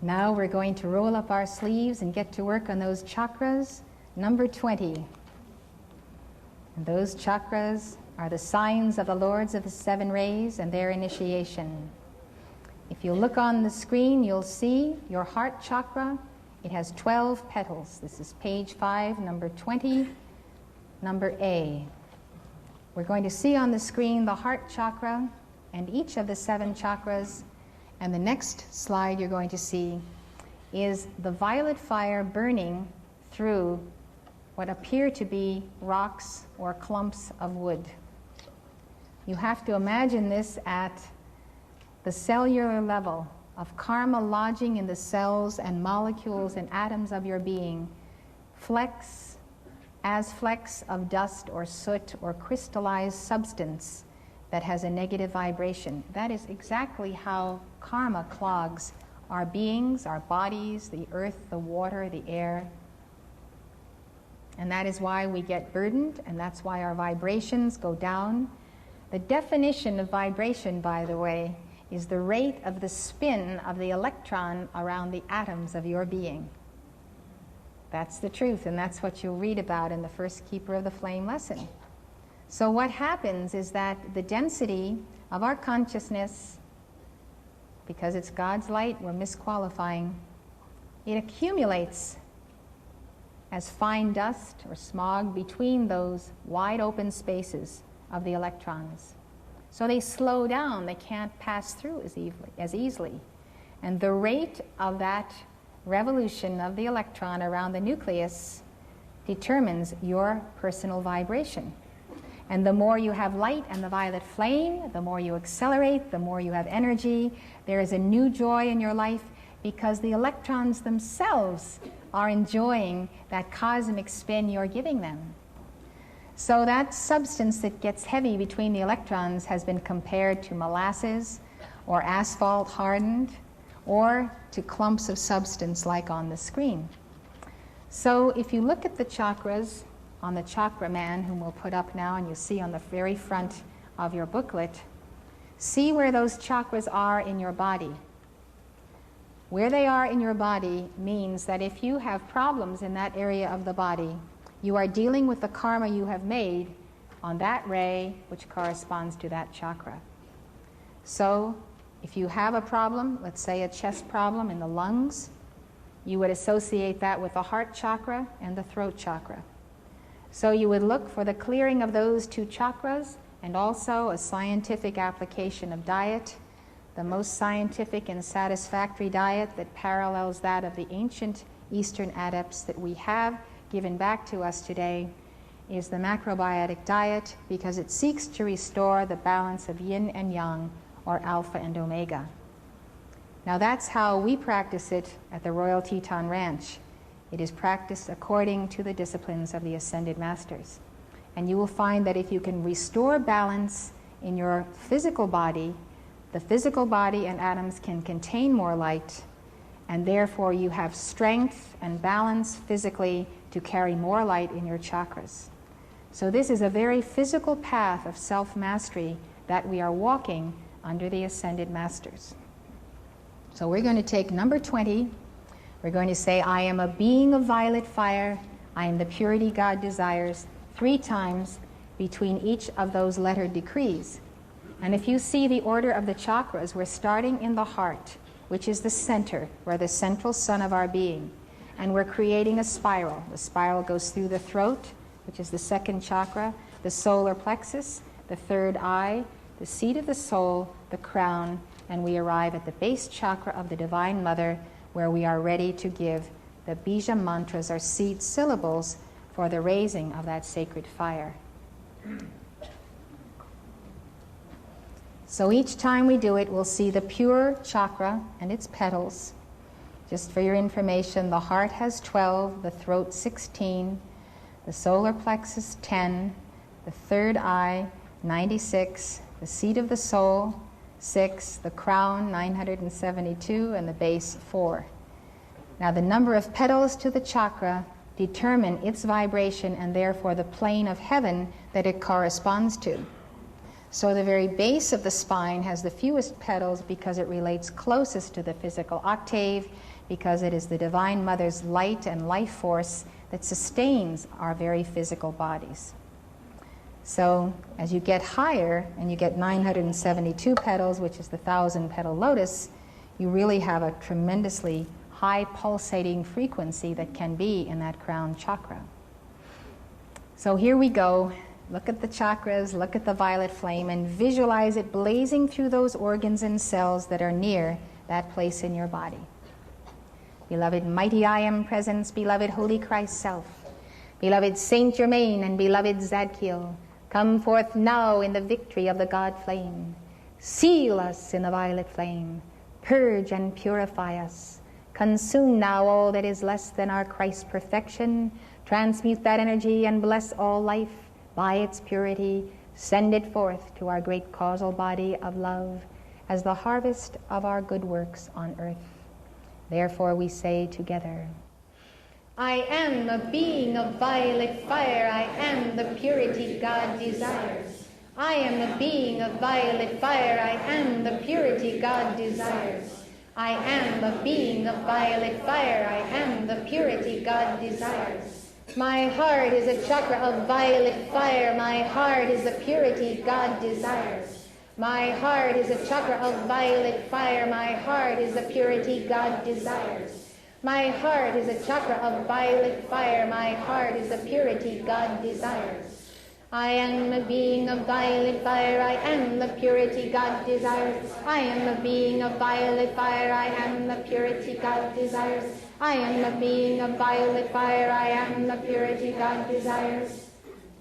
Now we're going to roll up our sleeves and get to work on those chakras, number 20. And those chakras are the signs of the Lords of the Seven Rays and their initiation. If you look on the screen, you'll see your heart chakra. It has 12 petals. This is page 5, number 20, number A. We're going to see on the screen the heart chakra and each of the 7 chakras. And the next slide you're going to see is the violet fire burning through what appear to be rocks or clumps of wood. You have to imagine this at the cellular level of karma lodging in the cells and molecules and atoms of your being, flecks of dust or soot or crystallized substance that has a negative vibration. That is exactly how karma clogs our beings, our bodies, the earth, the water, the air. And that is why we get burdened, and that's why our vibrations go down. The definition of vibration, by the way, is the rate of the spin of the electron around the atoms of your being. That's the truth, and that's what you'll read about in the first Keeper of the Flame lesson. So what happens is that the density of our consciousness, because it's God's light, we're misqualifying, it accumulates as fine dust or smog between those wide open spaces of the electrons. So they slow down, they can't pass through as easily. And the rate of that revolution of the electron around the nucleus determines your personal vibration. And the more you have light and the violet flame, the more you accelerate, the more you have energy. There is a new joy in your life because the electrons themselves are enjoying that cosmic spin you're giving them. So that substance that gets heavy between the electrons has been compared to molasses or asphalt hardened or to clumps of substance like on the screen. So if you look at the chakras on the chakra man, whom we'll put up now and you see on the very front of your booklet, see where those chakras are in your body. Where they are in your body means that if you have problems in that area of the body, you are dealing with the karma you have made on that ray which corresponds to that chakra. So if you have a problem, let's say a chest problem in the lungs, you would associate that with the heart chakra and the throat chakra. So you would look for the clearing of those 2 chakras and also a scientific application of diet, the most scientific and satisfactory diet that parallels that of the ancient Eastern adepts that we have given back to us today is the macrobiotic diet, because it seeks to restore the balance of yin and yang, or alpha and omega. Now that's how we practice it at the Royal Teton Ranch. It is practiced according to the disciplines of the Ascended Masters. And you will find that if you can restore balance in your physical body, the physical body and atoms can contain more light, and therefore you have strength and balance physically to carry more light in your chakras. So this is a very physical path of self-mastery that we are walking under the Ascended Masters. So we're going to take number 20. We're going to say, I am a being of violet fire. I am the purity God desires, 3 times between each of those lettered decrees. And if you see the order of the chakras, we're starting in the heart, which is the center, where the central sun of our being. And we're creating a spiral. The spiral goes through the throat, which is the 2nd chakra, the solar plexus, the 3rd eye, the seat of the soul, the crown, and we arrive at the base chakra of the Divine Mother, where we are ready to give the bija mantras, or seed syllables, for the raising of that sacred fire. So each time we do it, we'll see the pure chakra and its petals. Just for your information, the heart has 12, the throat 16, the solar plexus 10, the 3rd eye 96, the seat of the soul 6, the crown 972, and the base 4. Now the number of petals to the chakra determine its vibration and therefore the plane of heaven that it corresponds to. So the very base of the spine has the fewest petals because it relates closest to the physical octave, because it is the Divine Mother's light and life force that sustains our very physical bodies. So as you get higher and you get 972 petals, which is the 1,000-petal lotus, you really have a tremendously high pulsating frequency that can be in that crown chakra. So here we go. Look at the chakras, look at the violet flame, and visualize it blazing through those organs and cells that are near that place in your body. Beloved mighty I Am Presence, beloved Holy Christ Self, beloved Saint Germain and beloved Zadkiel, come forth now in the victory of the God flame. Seal us in the violet flame. Purge and purify us. Consume now all that is less than our Christ perfection. Transmute that energy and bless all life by its purity. Send it forth to our great causal body of love as the harvest of our good works on earth. Therefore we say together, I am a being of violet fire. I am the purity God desires. I am a being of violet fire. I am the purity God desires. I am a being of violet fire. I am the purity God desires. My heart is a chakra of violet fire. My heart is the purity God desires. My heart is a chakra of violet fire. My heart is the purity God desires. My heart is a chakra of violet fire. My heart is the purity God desires. I am a being of violet fire. I am the purity God desires. I am a being of violet fire. I am the purity God desires. I am a being of violet fire. I am the purity God desires.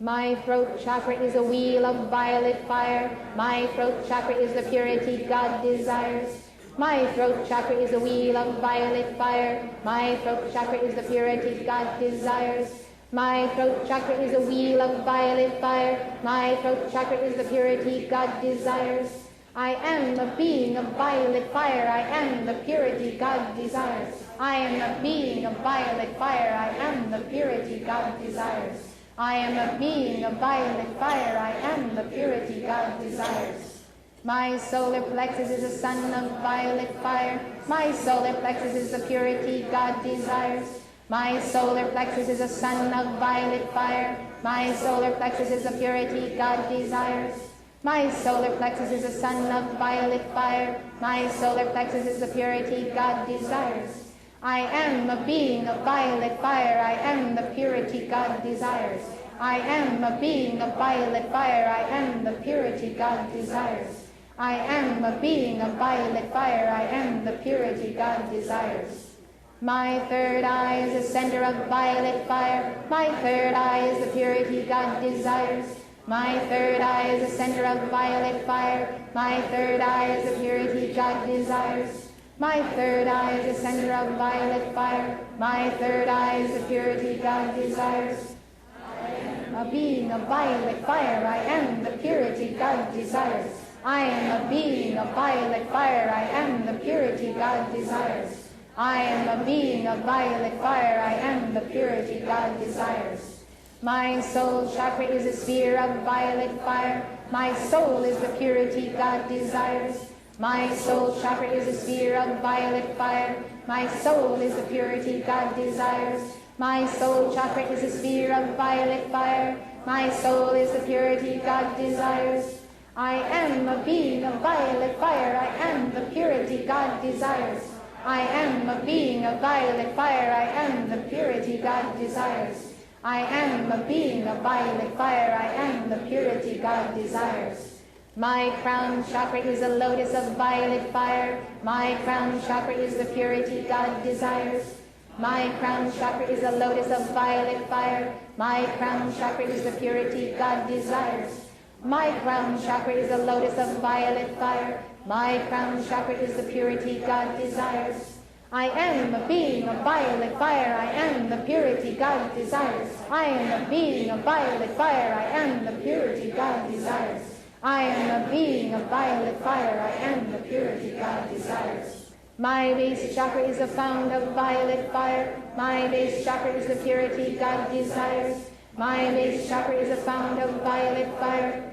My throat chakra is a wheel of violet fire. My throat chakra is the purity God desires. My throat chakra is a wheel of violet fire. My throat chakra is the purity God desires. My throat chakra is a wheel of violet fire. My throat chakra is the purity God desires. I am a being of violet fire. I am the purity God desires. I am a being of violet fire. I am the purity God desires. I am a being of violet fire. I am the purity God desires. My solar plexus is a sun of violet fire. My solar plexus is the purity God desires. My solar plexus is a sun of violet fire. My solar plexus is the purity God desires. My solar plexus is a sun of violet fire. My solar plexus is the purity God desires. I am a being of violet fire. I am the purity God desires. I am a being of violet fire. I am the purity God desires. I am a being of violet fire. I am the purity God desires. My third eye is the center of violet fire. My third eye is the purity God desires. My third eye is the center of violet fire. My third eye is the purity God desires. My third eye is the center of violet fire. My third eye is the purity God desires. I am a being of violet fire. I am the purity God desires. I am a being of violet fire. I am the purity God desires. I am a being of violet fire. I am the purity God desires. My soul chakra is a sphere of violet fire. My soul is the purity God desires. My soul chakra is a sphere of violet fire. My soul is the purity God desires. My soul chakra is a sphere of violet fire. My soul is the purity God desires. I am a being of violet fire. I am the purity God desires. I am a being of violet fire. I am the purity God desires. I am a being of violet fire. I am the purity God desires. My crown chakra is a lotus of violet fire. My crown chakra is the purity God desires. My crown chakra is a lotus of violet fire. My crown chakra is the purity God desires. My crown chakra is a lotus of violet fire. My crown chakra is the purity God desires. I am a being of violet fire. I am the purity God desires. I am a being of violet fire. I am the purity God desires. I am a being of violet fire. I am the purity God desires. My base chakra is a fount of violet fire. My base chakra is the purity God desires. My base chakra is a fount of violet fire.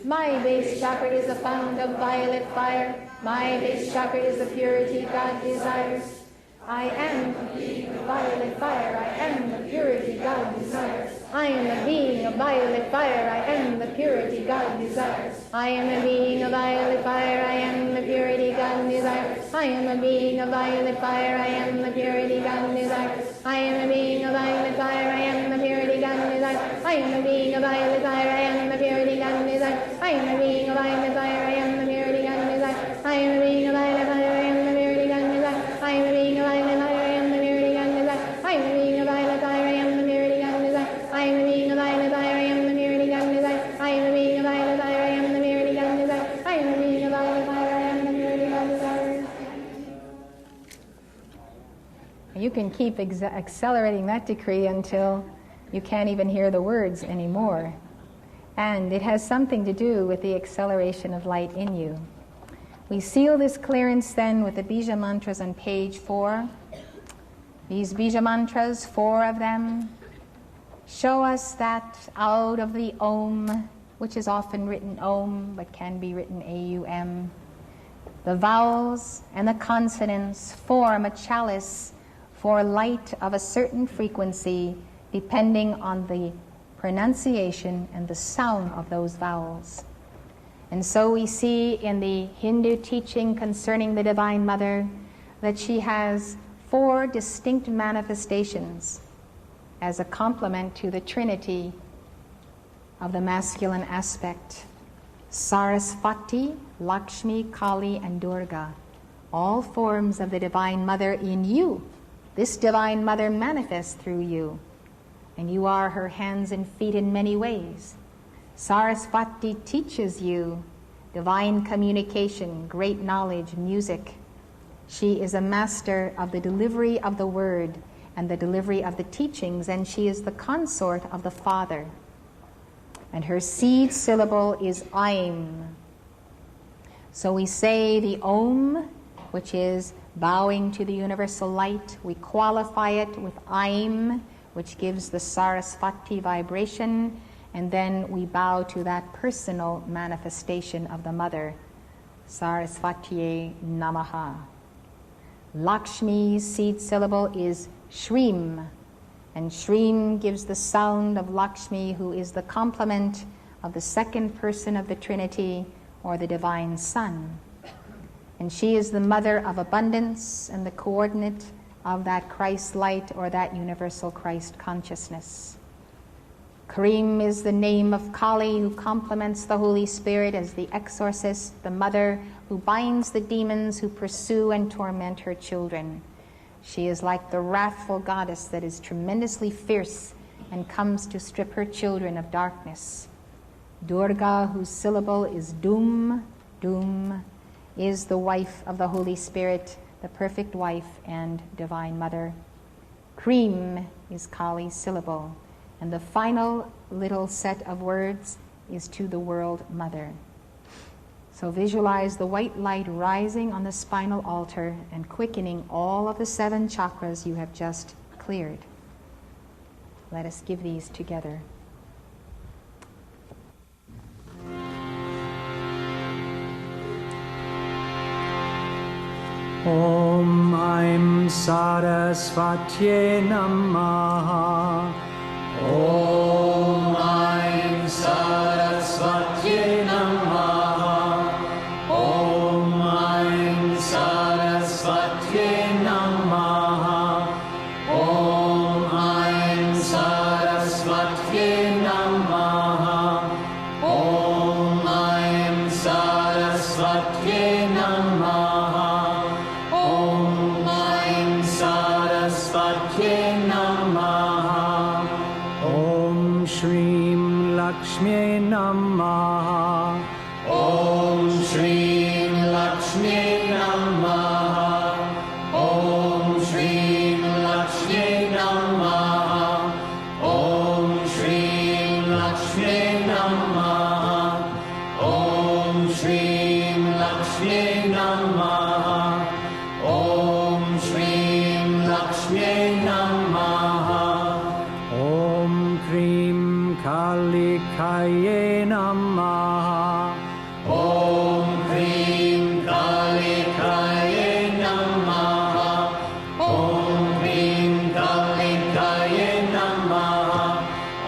My base chakra is a fount of violet fire. My base chakra is the purity God desires. I am a being of violet fire. I am the purity God desires. I am a being of violet fire. I am the purity God desires. I am a being of violet fire. I am the purity God desires. I am a being of violet fire. I am the purity God desires. I am a being of violet fire. I am the purity God desires. I am a being of violet fire. I am the purity God desires. I am a being of violet fire. I am the purity God desires. I am a being of violet fire. I am the purity God desires. I am a being of violet fire. I am the purity God desires. I am a being of violet fire. I am the purity God desires. I am a being of violet fire. I am the purity God desires. I am a being of violet fire. I am the purity God desires. I am a being of violet fire. I am the purity God desires. You can keep accelerating that decree until you can't even hear the words anymore. And it has something to do with the acceleration of light in you. We seal this clearance then with the Bija mantras on page 4. These Bija mantras, 4 of them, show us that out of the Om, which is often written Om but can be written A-U-M, the vowels and the consonants form a chalice for light of a certain frequency depending on the pronunciation and the sound of those vowels. And so we see in the Hindu teaching concerning the Divine Mother that she has 4 distinct manifestations as a complement to the Trinity of the masculine aspect. Sarasvati, Lakshmi, Kali, and Durga, all forms of the Divine Mother in you. This Divine Mother manifests through you, and you are her hands and feet in many ways. Sarasvati teaches you divine communication, great knowledge, music. She is a master of the delivery of the word and the delivery of the teachings, and she is the consort of the Father. And her seed syllable is Aim. So we say the Om, which is bowing to the universal light. We qualify it with Aim, which gives the Sarasvati vibration, and then we bow to that personal manifestation of the Mother. Sarasvatiye Namaha. Lakshmi's seed syllable is Shrim, and Shrim gives the sound of Lakshmi, who is the complement of the second person of the Trinity, or the Divine Son. And she is the mother of abundance and the coordinate of that Christ light, or that universal Christ consciousness. Karim is the name of Kali, who complements the Holy Spirit as the exorcist, the mother who binds the demons who pursue and torment her children. She is like the wrathful goddess that is tremendously fierce and comes to strip her children of darkness. Durga, whose syllable is Dum, Dum, is the wife of the Holy Spirit, the perfect wife and Divine Mother. Cream is Kali's syllable. And the final little set of words is to the World Mother. So visualize the white light rising on the spinal altar and quickening all of the 7 chakras you have just cleared. Let us give these together. Om Aim Sarasvatye Namaha. Om Aim Sarasvatye Namaha. Om Aim Sarasvatye Namaha. Om Aim Sarasvatye Namaha. Om Aim Sarasvatye Namaha. Om Aim Sarasvatye Namaha. Om Shrim Lakshmi Namaha. Om Shrim Lakshmi Namaha. Om Shrim Lakshmi Namaha. Om Shrim Lakshmi Namaha. Om Shrim Lakshmi Namaha. Om Shrim Lakshmi Namaha. Om Krim Kali Namaha. Om Krim Kalikaye Namaha. Om Krim Kalikaye Namaha.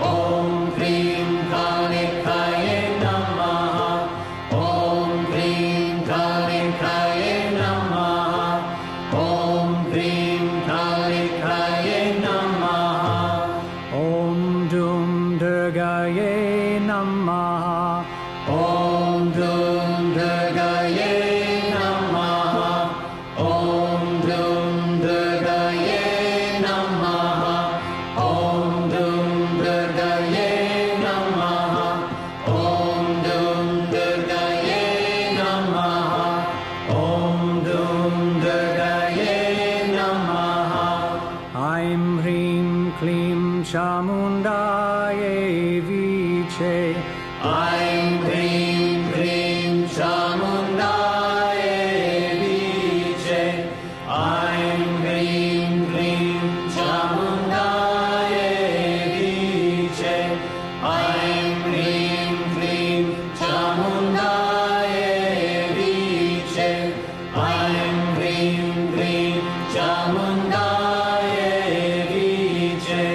Om Krim Kalikaye Namaha. Om Krim Kalikaye Namaha. Om Krim Kalikaye Namaha. Om Dum Durgaye Namaha. Om Dum Durgaye Namaha. Om Dum Durgaye Namaha. Om Dum Durgaye Namaha. Om Dum Durgaye Namaha. Om Dum Durgaye Namaha. Aim Hrim Klim Chamundaye Viche. Aim Krim Krim Chamundaye Viche. Aim Krim Krim Chamundaye Viche. Aim Krim Krim Chamundaye Viche. Aim Krim Krim Chamundaye Viche.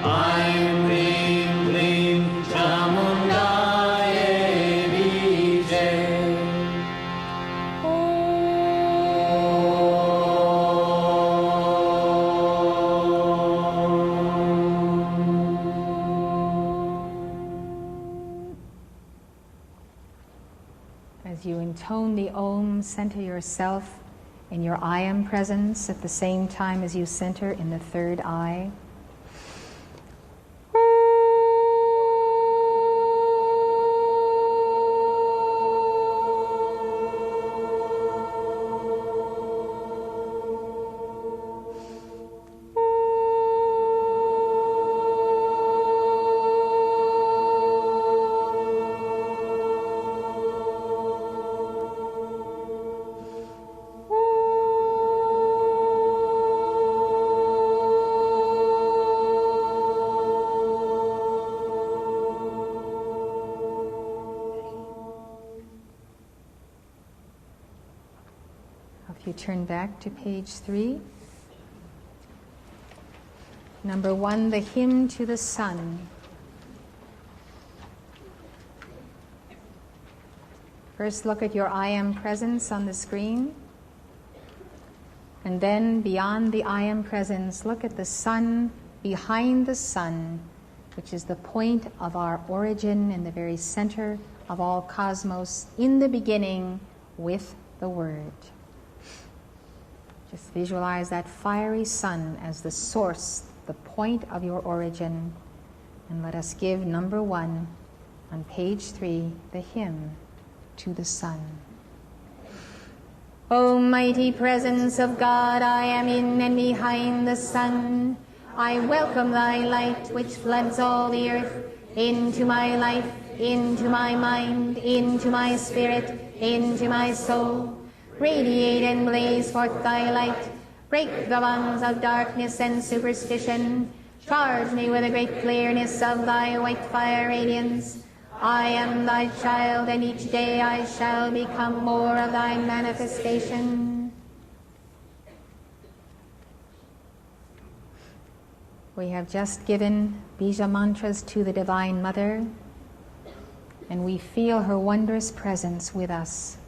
Aim Krim Krim Chamundaye Viche. As you intone the Om, center yourself in your I Am presence at the same time as you center in the third eye. If you turn back to page 3. Number 1, the hymn to the sun. First, look at your I Am presence on the screen. And then, beyond the I Am presence, look at the sun behind the sun, which is the point of our origin in the very center of all cosmos, in the beginning with the Word. Just visualize that fiery sun as the source, the point of your origin. And let us give number 1 on page 3, the hymn to the sun. O mighty presence of God, I am in and behind the sun. I welcome thy light which floods all the earth, into my life, into my mind, into my spirit, into my soul. Radiate and blaze forth thy light. Break the bonds of darkness and superstition. Charge me with the great clearness of thy white fire radiance. I am thy child, and each day I shall become more of thy manifestation. We have just given Bija mantras to the Divine Mother, and we feel her wondrous presence with us.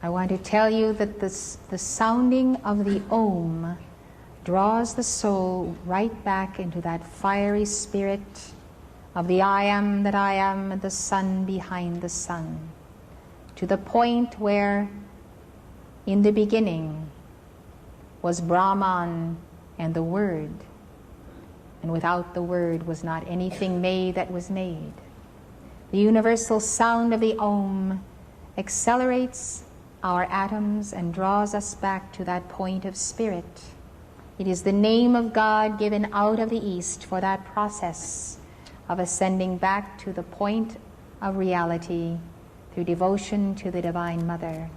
I want to tell you that the sounding of the Om draws the soul right back into that fiery spirit of the I Am that I Am and the sun behind the sun, to the point where in the beginning was Brahman and the Word, and without the Word was not anything made that was made. The universal sound of the Om accelerates our atoms and draws us back to that point of spirit. It is the name of God given out of the East for that process of ascending back to the point of reality through devotion to the Divine Mother.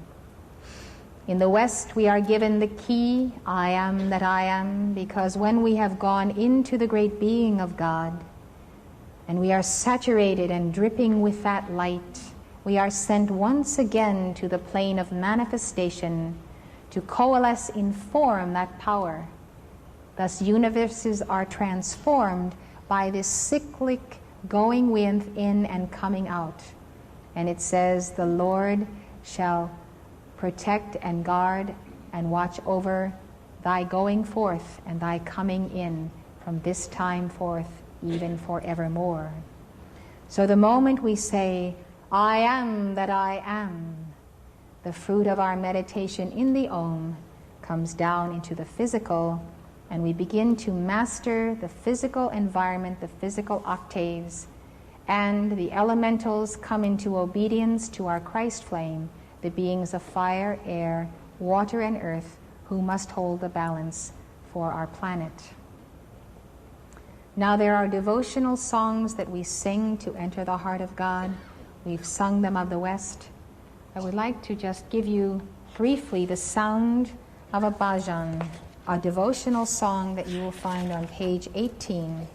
In the West, we are given the key, I am that I am, because when we have gone into the great being of God, and we are saturated and dripping with that light. We are sent once again to the plane of manifestation to coalesce in form that power. Thus universes are transformed by this cyclic going within and coming out. And it says, the Lord shall protect and guard and watch over thy going forth and thy coming in from this time forth, even forevermore. So the moment we say, I am that I am, the fruit of our meditation in the Om comes down into the physical, and we begin to master the physical environment, the physical octaves, and the elementals come into obedience to our Christ flame, the beings of fire, air, water, and earth, who must hold the balance for our planet. Now there are devotional songs that we sing to enter the heart of God. We've sung them of the West. I would like to just give you briefly the sound of a bhajan, a devotional song that you will find on page 18,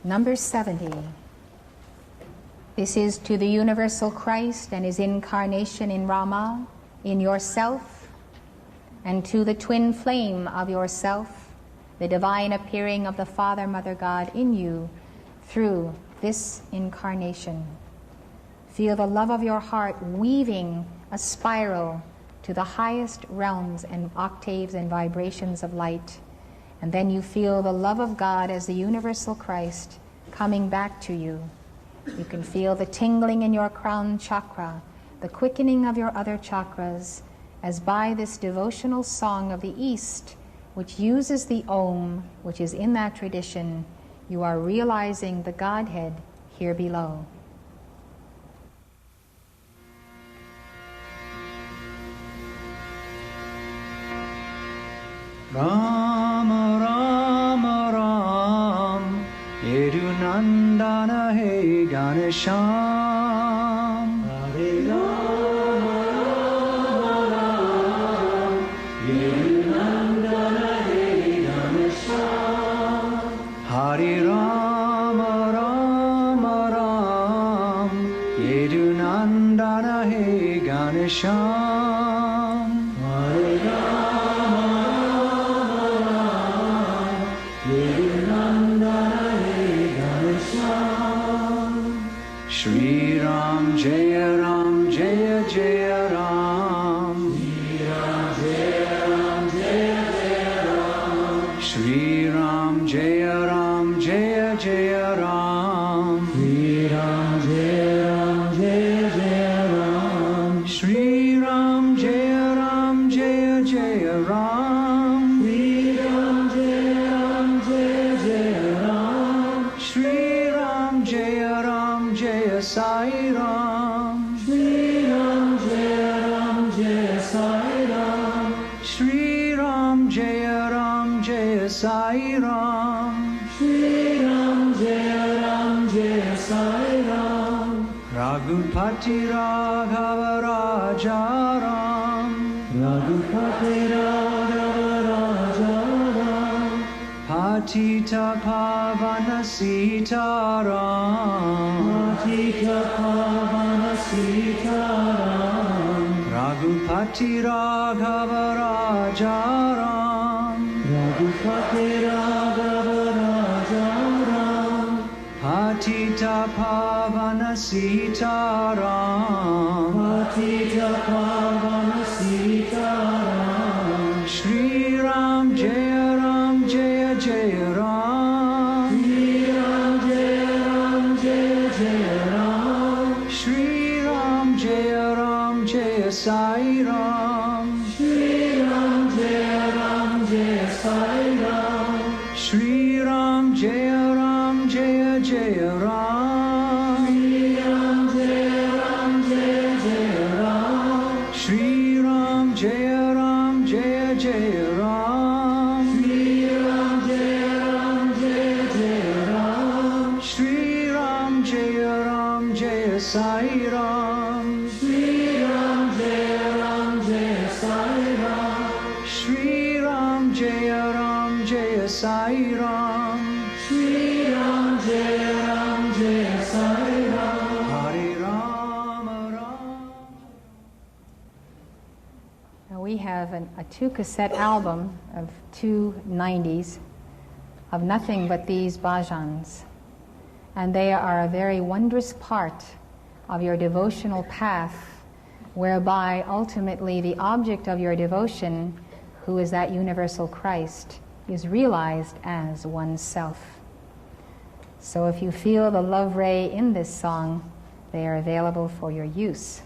number 70. This is to the universal Christ and his incarnation in Rama, in yourself, and to the twin flame of yourself, the divine appearing of the Father, Mother God in you through this incarnation. Feel the love of your heart weaving a spiral to the highest realms and octaves and vibrations of light. And then you feel the love of God as the universal Christ coming back to you. You can feel the tingling in your crown chakra, the quickening of your other chakras, as by this devotional song of the East, which uses the Om, which is in that tradition, you are realizing the Godhead here below. Ram, Ram, Ram, Yedunandana He Ganesham. Hare Ram, Ram, Yedunandana He Ganesham. Hare Ram, Ram, Ram, Yedunandana He Ganesham. Hare Ram, Yedunandana He Ganesham. Shri Ram, Jaya Ram, Jaya Jaya Ram. Shri Ram, Jaya Ram, Jaya Jaya Ram. Shri Ram, Jaya Ram, Jaya Jaya Ram. Shri Ram, Jaya Ram, Jaya Jaya Ram. Shri Ram, Jaya Ram, Jaya Sai Ram. Shri Ram, Jaya Ram, Jaya Sai Ram. Shri Ram, Jaya Ram, Jaya Sai Ram. Shri Ram, Jaya Ram, Jaya Sai Ram. Raghupati Raghava Raja Ram. Raghupati Raghava Raja Ram. Patita Pavana Sita Ram. Patita Pavana Sita Ram. Raghupati Raghava Raja Ram. Raghupati Raghava Raja Ram. Patita Pavana Sita Ram. Patita Pavana Sita Ram. Shri Ram, Jaya Ram, Jaya Jaya Ram. Shri Ram, Jaya Ram, Jaya Jaya Ram. Shri Ram, Jaya Ram, Jaya Sai Ram. Shri Ram, Jaya Ram, Jaya Sai Ram. Shri Ram, Jaya Ram, Jaya Jaya Ram. Shri Ram, Jaya Ram, Jaya Jaya Ram. Shri Ram, Jaya Ram, Jaya Jaya Ram. Shri Ram, Jaya Ram, Jaya Jaya Ram. Shri Ram, Jaya Ram, Jaya Sai Ram. Shri Ram, Jaya Ram, Jaya Sai Ram. Shri Ram, Jaya Ram, Jaya Sai Ram. Shri Ram, Jaya have a 2-cassette album of 2 90s of nothing but these bhajans. And they are a very wondrous part of your devotional path, whereby ultimately the object of your devotion, who is that universal Christ, is realized as oneself. So if you feel the love ray in this song, they are available for your use.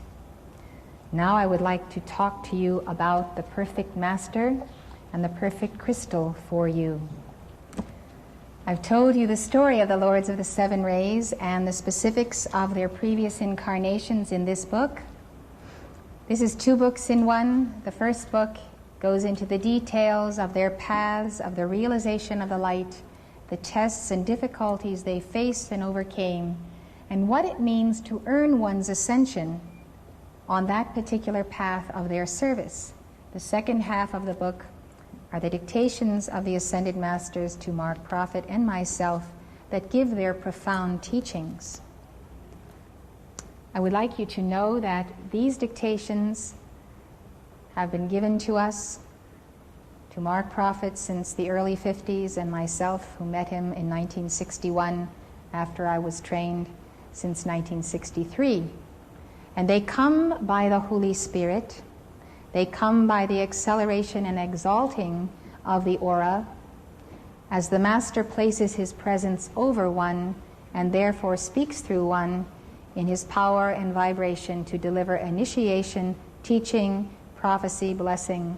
Now I would like to talk to you about the perfect master and the perfect crystal for you. I've told you the story of the Lords of the Seven Rays and the specifics of their previous incarnations in this book. This is 2 books in one. The first book goes into the details of their paths of the realization of the light, the tests and difficulties they faced and overcame, and what it means to earn one's ascension on that particular path of their service. The second half of the book are the dictations of the Ascended Masters to Mark Prophet and myself that give their profound teachings. I would like you to know that these dictations have been given to us, to Mark Prophet since the early 50s, and myself, who met him in 1961 after I was trained, since 1963. And they come by the Holy Spirit. They come by the acceleration and exalting of the aura as the Master places his presence over one and therefore speaks through one in his power and vibration to deliver initiation, teaching, prophecy, blessing,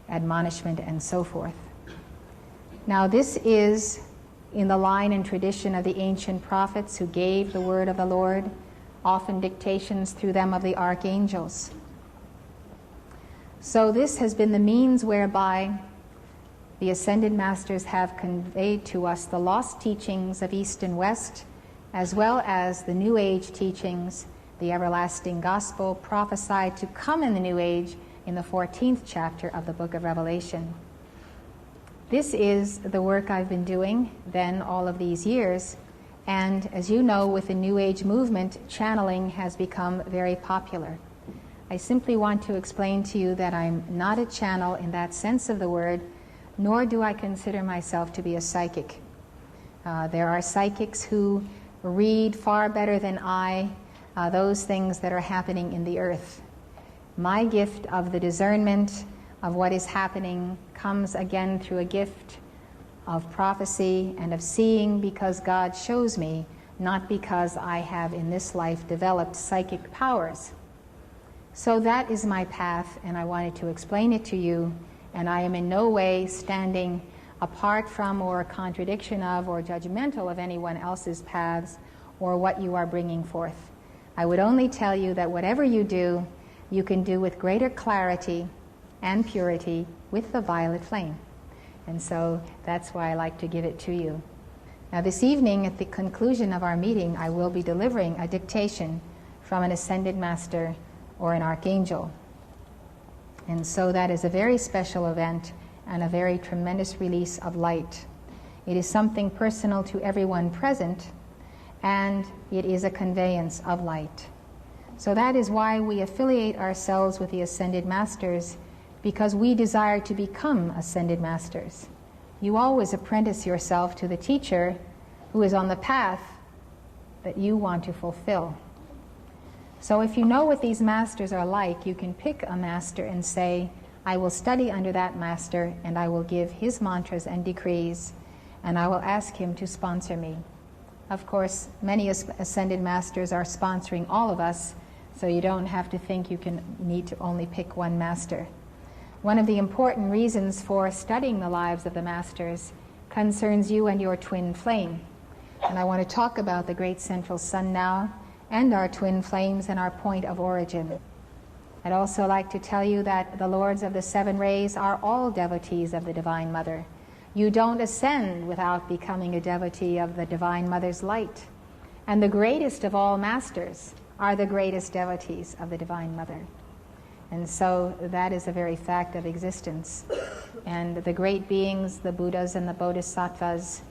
admonishment, and so forth. Now this is in the line and tradition of the ancient prophets who gave the word of the Lord, often dictations through them of the archangels. So this has been the means whereby the Ascended Masters have conveyed to us the lost teachings of East and West, as well as the New Age teachings, the everlasting gospel prophesied to come in the New Age in the 14th chapter of the book of Revelation. This is the work I've been doing then all of these years, and as you know, with the New Age movement, channeling has become very popular. I simply want to explain to you that I'm not a channel in that sense of the word, nor do I consider myself to be a psychic. There are psychics who read far better than I those things that are happening in the earth. My gift of the discernment of what is happening comes again through a gift of prophecy and of seeing because God shows me, not because I have in this life developed psychic powers. So that is my path, and I wanted to explain it to you, and I am in no way standing apart from or a contradiction of or judgmental of anyone else's paths or what you are bringing forth. I would only tell you that whatever you do, you can do with greater clarity and purity with the violet flame. And so that's why I like to give it to you. Now this evening, at the conclusion of our meeting, I will be delivering a dictation from an Ascended Master or an Archangel. And so that is a very special event and a very tremendous release of light. It is something personal to everyone present, and it is a conveyance of light. So that is why we affiliate ourselves with the Ascended Masters, because we desire to become Ascended Masters. You always apprentice yourself to the teacher who is on the path that you want to fulfill. So if you know what these masters are like, you can pick a master and say, I will study under that master, and I will give his mantras and decrees, and I will ask him to sponsor me. Of course, many Ascended Masters are sponsoring all of us, so you don't have to think you need to only pick one master. One of the important reasons for studying the lives of the masters concerns you and your twin flame. And I want to talk about the great central sun now, and our twin flames and our point of origin. I'd also like to tell you that the Lords of the Seven Rays are all devotees of the Divine Mother. You don't ascend without becoming a devotee of the Divine Mother's light. And the greatest of all masters are the greatest devotees of the Divine Mother. And so that is a very fact of existence. And the great beings, the Buddhas and the Bodhisattvas,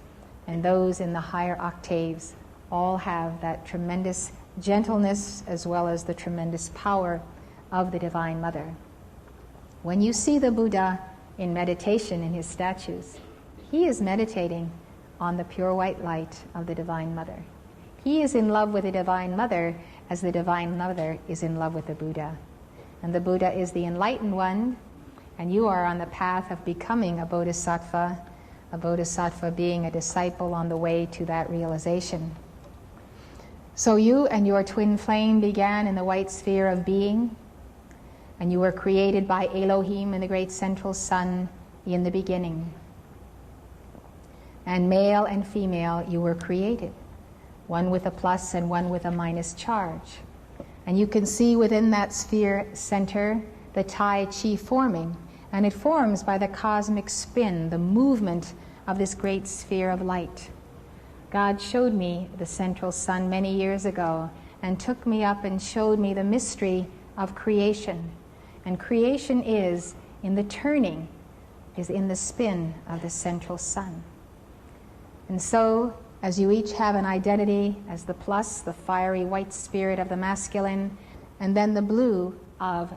and those in the higher octaves, all have that tremendous gentleness as well as the tremendous power of the Divine Mother. When you see the Buddha in meditation in his statues, he is meditating on the pure white light of the Divine Mother. He is in love with the Divine Mother as the Divine Mother is in love with the Buddha. And the Buddha is the enlightened one, and you are on the path of becoming a bodhisattva being a disciple on the way to that realization. So you and your twin flame began in the white sphere of being, and you were created by Elohim in the great central sun in the beginning. And male and female you were created, one with a plus and one with a minus charge. And you can see within that sphere center the Tai Chi forming, and it forms by the cosmic spin, the movement of this great sphere of light. God showed me the central sun many years ago and took me up and showed me the mystery of creation. And creation is in the turning, is in the spin of the central sun. And so, as you each have an identity as the plus, the fiery white spirit of the masculine, and then the blue of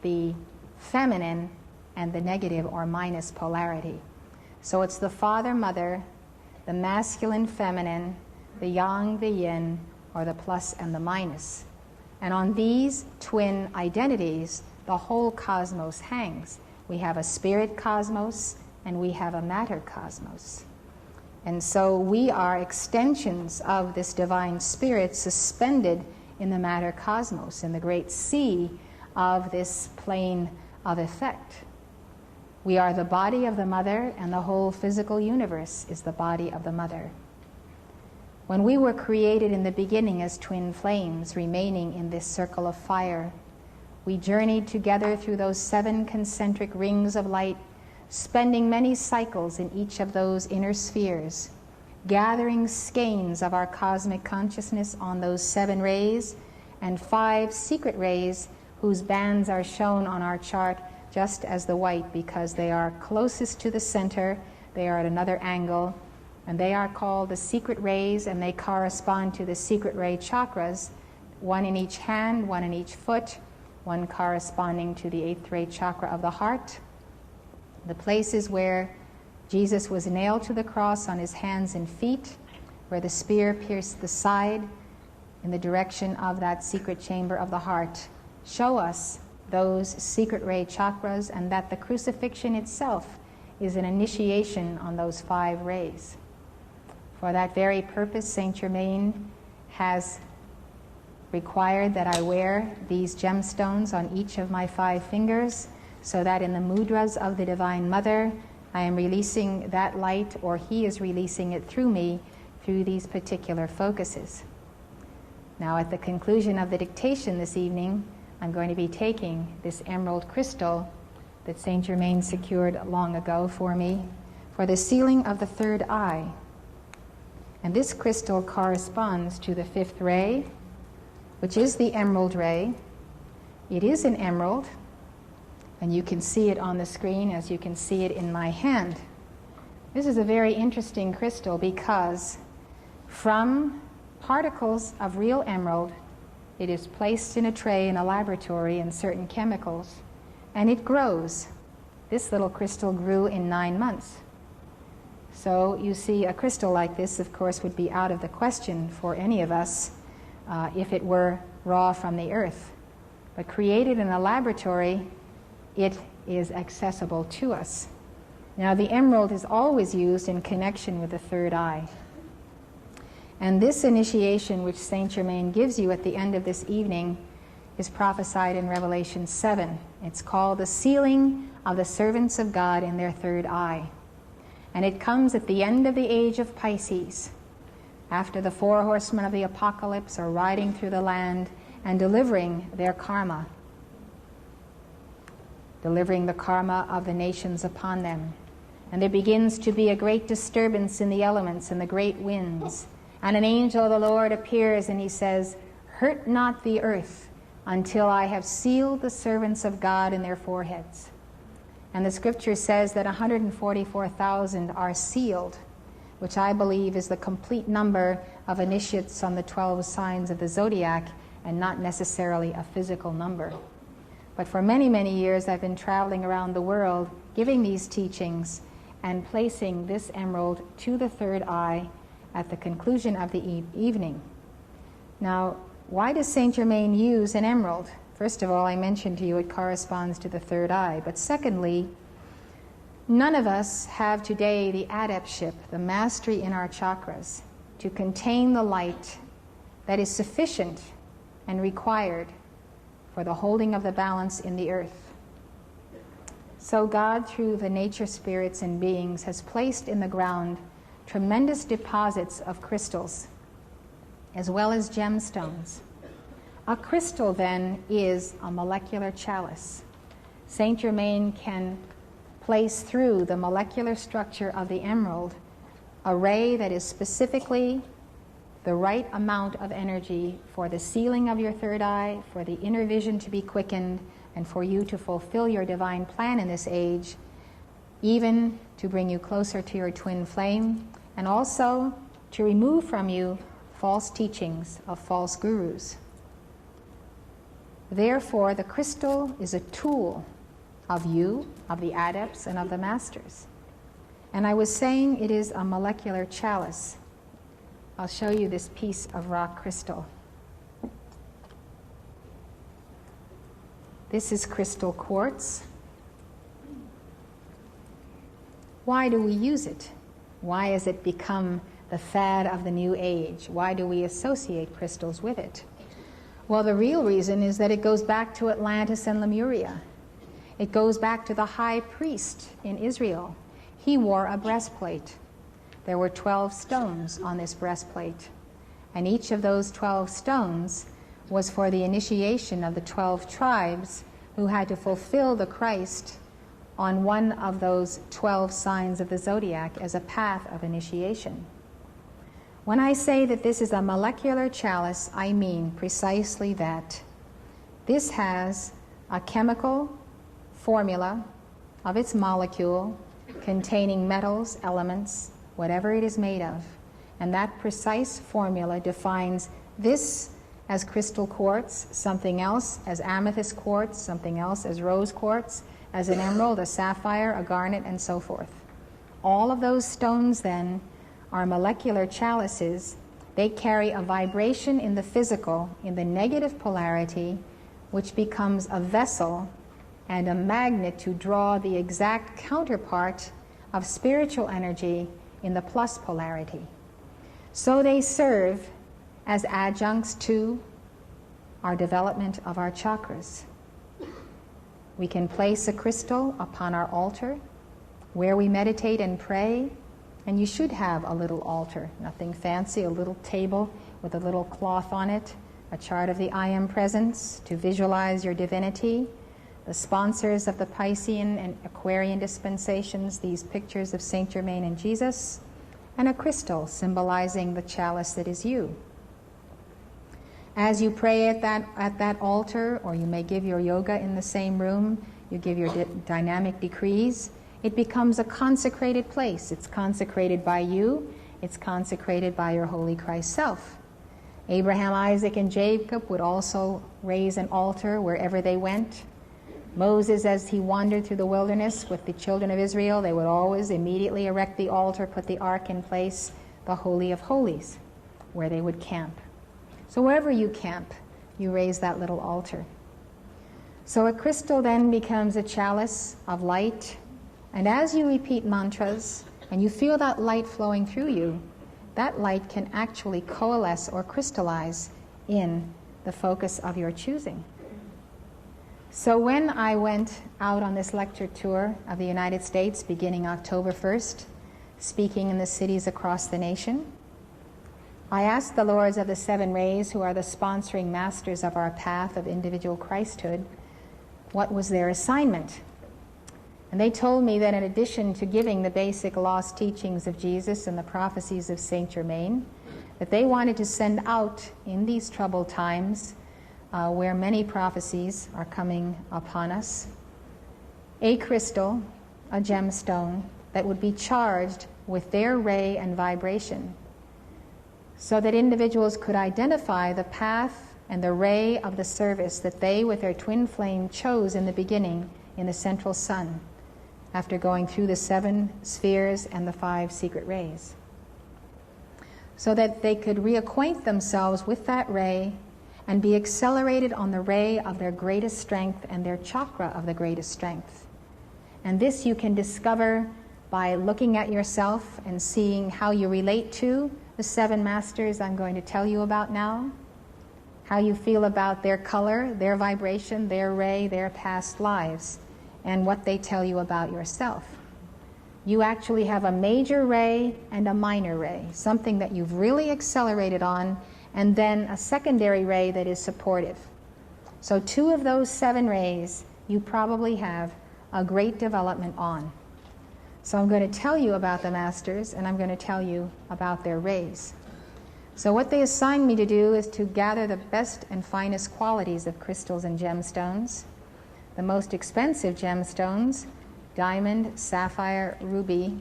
the feminine and the negative or minus polarity. So it's the father, mother, the masculine, feminine, the yang, the yin, or the plus and the minus. And on these twin identities, the whole cosmos hangs. We have a spirit cosmos and we have a matter cosmos. And so we are extensions of this divine spirit suspended in the matter cosmos, in the great sea of this plane of effect. We are the body of the mother, and the whole physical universe is the body of the mother. When we were created in the beginning as twin flames, remaining in this circle of fire, we journeyed together through those 7 concentric rings of light, spending many cycles in each of those inner spheres, gathering skeins of our cosmic consciousness on those 7 rays, and 5 secret rays whose bands are shown on our chart just as the white, because they are closest to the center, they are at another angle, and they are called the secret rays, and they correspond to the secret ray chakras, 1 in each hand, 1 in each foot, 1 corresponding to the 8th ray chakra of the heart. The places where Jesus was nailed to the cross on his hands and feet, where the spear pierced the side in the direction of that secret chamber of the heart, show us those secret ray chakras, and that the crucifixion itself is an initiation on those 5 rays. For that very purpose, Saint Germain has required that I wear these gemstones on each of my 5 fingers, so that in the mudras of the Divine Mother, I am releasing that light, or he is releasing it through me, through these particular focuses. Now, at the conclusion of the dictation this evening, I'm going to be taking this emerald crystal that Saint Germain secured long ago for me for the sealing of the 3rd eye. And this crystal corresponds to the 5th ray, which is the emerald ray. It is an emerald, and you can see it on the screen as you can see it in my hand. This is a very interesting crystal because from particles of real emerald, it is placed in a tray in a laboratory in certain chemicals, and it grows. This little crystal grew in 9 months. So you see, a crystal like this, of course, would be out of the question for any of us if it were raw from the earth. But created in a laboratory, it is accessible to us. Now, the emerald is always used in connection with the 3rd eye. And this initiation which Saint Germain gives you at the end of this evening is prophesied in Revelation 7. It's called the sealing of the servants of God in their 3rd eye. And it comes at the end of the age of Pisces, after the 4 horsemen of the apocalypse are riding through the land and delivering their karma, delivering the karma of the nations upon them. And there begins to be a great disturbance in the elements and the great winds. And an angel of the Lord appears and he says, "Hurt not the earth until I have sealed the servants of God in their foreheads." And the scripture says that 144,000 are sealed, which I believe is the complete number of initiates on the 12 signs of the zodiac, and not necessarily a physical number. But for many, many years, I've been traveling around the world giving these teachings and placing this emerald to the third eye at the conclusion of the evening. Now, why does Saint Germain use an emerald? First of all, I mentioned to you it corresponds to the third eye. But secondly, none of us have today the adeptship, the mastery in our chakras, to contain the light that is sufficient and required for the holding of the balance in the earth. So God, through the nature spirits and beings, has placed in the ground tremendous deposits of crystals, as well as gemstones. A crystal, then, is a molecular chalice. Saint Germain can place through the molecular structure of the emerald a ray that is specifically the right amount of energy for the sealing of your third eye, for the inner vision to be quickened, and for you to fulfill your divine plan in this age, even to bring you closer to your twin flame, and also to remove from you false teachings of false gurus. Therefore, the crystal is a tool of you, of the adepts, and of the masters. And I was saying it is a molecular chalice. I'll show you this piece of rock crystal. This is crystal quartz. Why do we use it? Why has it become the fad of the new age? Why do we associate crystals with it? Well, the real reason is that it goes back to Atlantis and Lemuria. It goes back to the high priest in Israel. He wore a breastplate. There were 12 stones on this breastplate, and each of those 12 stones was for the initiation of the 12 tribes who had to fulfill the Christ on one of those 12 signs of the zodiac as a path of initiation. When I say that this is a molecular chalice, I mean precisely that. This has a chemical formula of its molecule containing metals, elements, whatever it is made of. And that precise formula defines this as crystal quartz, something else as amethyst quartz, something else as rose quartz, as an emerald, a sapphire, a garnet, and so forth. All of those stones, then, are molecular chalices. They carry a vibration in the physical, in the negative polarity, which becomes a vessel and a magnet to draw the exact counterpart of spiritual energy in the plus polarity. So they serve as adjuncts to our development of our chakras. We can place a crystal upon our altar where we meditate and pray, and you should have a little altar, nothing fancy, a little table with a little cloth on it, a chart of the I Am Presence to visualize your divinity, the sponsors of the Piscean and Aquarian dispensations, these pictures of Saint Germain and Jesus, and a crystal symbolizing the chalice that is you. As you pray at that altar, or you may give your yoga in the same room, you give your dynamic decrees, it becomes a consecrated place. It's consecrated by you. It's consecrated by your Holy Christ self. Abraham, Isaac, and Jacob would also raise an altar wherever they went. Moses, as he wandered through the wilderness with the children of Israel, they would always immediately erect the altar, put the ark in place, the Holy of Holies, where they would camp. So wherever you camp, you raise that little altar. So a crystal then becomes a chalice of light, and as you repeat mantras and you feel that light flowing through you, that light can actually coalesce or crystallize in the focus of your choosing. So when I went out on this lecture tour of the United States beginning October 1st, speaking in the cities across the nation, I asked the Lords of the Seven Rays, who are the sponsoring masters of our path of individual Christhood, what was their assignment. And they told me that in addition to giving the basic lost teachings of Jesus and the prophecies of Saint Germain, that they wanted to send out in these troubled times, where many prophecies are coming upon us, a crystal, a gemstone, that would be charged with their ray and vibration, so that individuals could identify the path and the ray of the service that they with their twin flame chose in the beginning in the central sun, after going through the 7 spheres and the 5 secret rays, so that they could reacquaint themselves with that ray and be accelerated on the ray of their greatest strength and their chakra of the greatest strength. And this you can discover by looking at yourself and seeing how you relate to the 7 masters I'm going to tell you about now, how you feel about their color, their vibration, their ray, their past lives, and what they tell you about yourself. You actually have a major ray and a minor ray, something that you've really accelerated on, and then a secondary ray that is supportive. So 2 of those 7 rays you probably have a great development on. So I'm going to tell you about the masters, and I'm going to tell you about their rays. So what they assigned me to do is to gather the best and finest qualities of crystals and gemstones. The most expensive gemstones, diamond, sapphire, ruby,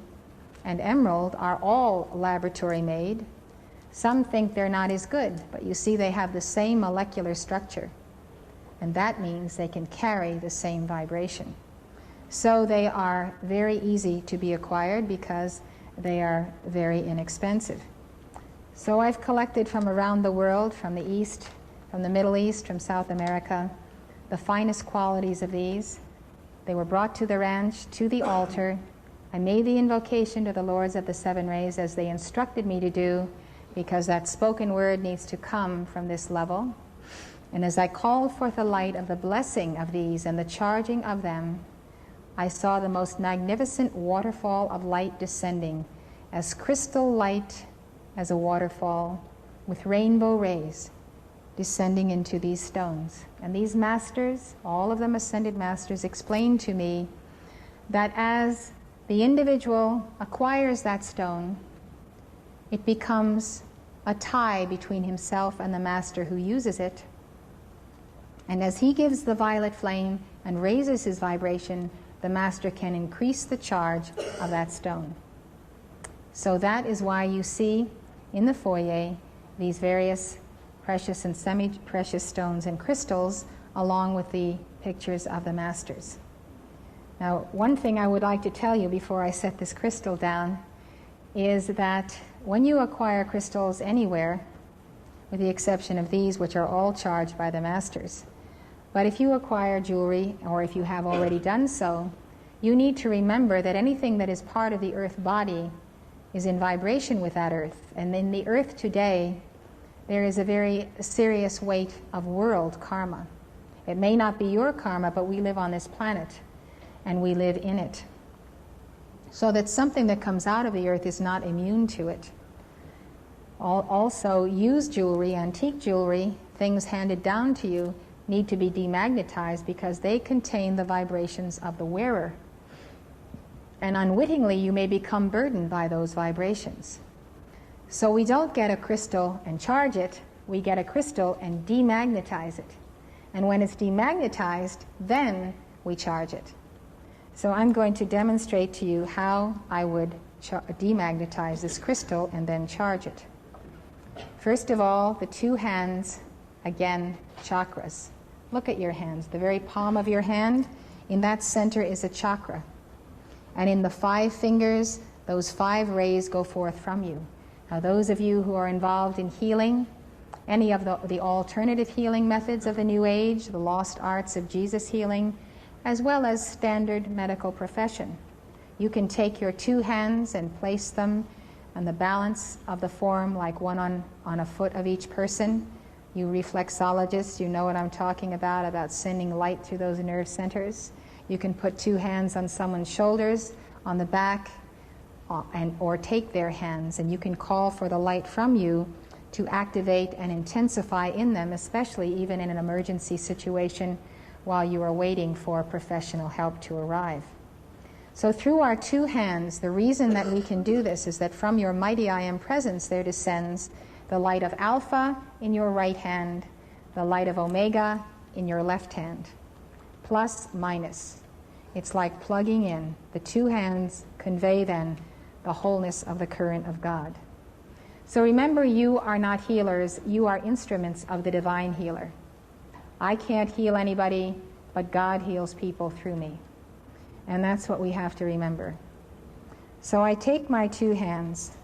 and emerald, are all laboratory made. Some think they're not as good, but you see they have the same molecular structure, and that means they can carry the same vibration. So they are very easy to be acquired because they are very inexpensive. So I've collected from around the world, from the East, from the Middle East, from South America, the finest qualities of these. They were brought to the ranch, to the altar. I made the invocation to the Lords of the 7 rays as they instructed me to do, because that spoken word needs to come from this level. And as I called forth the light of the blessing of these and the charging of them, I saw the most magnificent waterfall of light descending, as crystal light as a waterfall, with rainbow rays descending into these stones. And these masters, all of them ascended masters, explained to me that as the individual acquires that stone, it becomes a tie between himself and the master who uses it. And as he gives the violet flame and raises his vibration, the master can increase the charge of that stone. So that is why you see in the foyer these various precious and semi-precious stones and crystals, along with the pictures of the masters. Now, one thing I would like to tell you before I set this crystal down is that when you acquire crystals anywhere, with the exception of these, which are all charged by the masters, but if you acquire jewelry, or if you have already done so, you need to remember that anything that is part of the earth body is in vibration with that earth. And in the earth today, there is a very serious weight of world karma. It may not be your karma, but we live on this planet, and we live in it. So that something that comes out of the earth is not immune to it. Also, used jewelry, antique jewelry, things handed down to you, need to be demagnetized because they contain the vibrations of the wearer. And unwittingly, you may become burdened by those vibrations. So we don't get a crystal and charge it, we get a crystal and demagnetize it. And when it's demagnetized, then we charge it. So I'm going to demonstrate to you how I would demagnetize this crystal and then charge it. First of all, the 2 hands, again, chakras. Look at your hands. The very palm of your hand, in that center is a chakra. And in the 5 fingers, those 5 rays go forth from you. Now, those of you who are involved in healing, any of the alternative healing methods of the New Age, the lost arts of Jesus healing, as well as standard medical profession, you can take your 2 hands and place them on the balance of the form, like one on a foot of each person. You reflexologists, you know what I'm talking about sending light through those nerve centers. You can put 2 hands on someone's shoulders, on the back, or take their hands, and you can call for the light from you to activate and intensify in them, especially even in an emergency situation while you are waiting for professional help to arrive. So through our 2 hands, the reason that we can do this is that from your mighty I Am presence there descends the light of Alpha in your right hand, the light of Omega in your left hand, plus, minus. It's like plugging in. The 2 hands convey then the wholeness of the current of God. So remember, you are not healers, you are instruments of the divine healer. I can't heal anybody, but God heals people through me. And that's what we have to remember. So I take my two hands,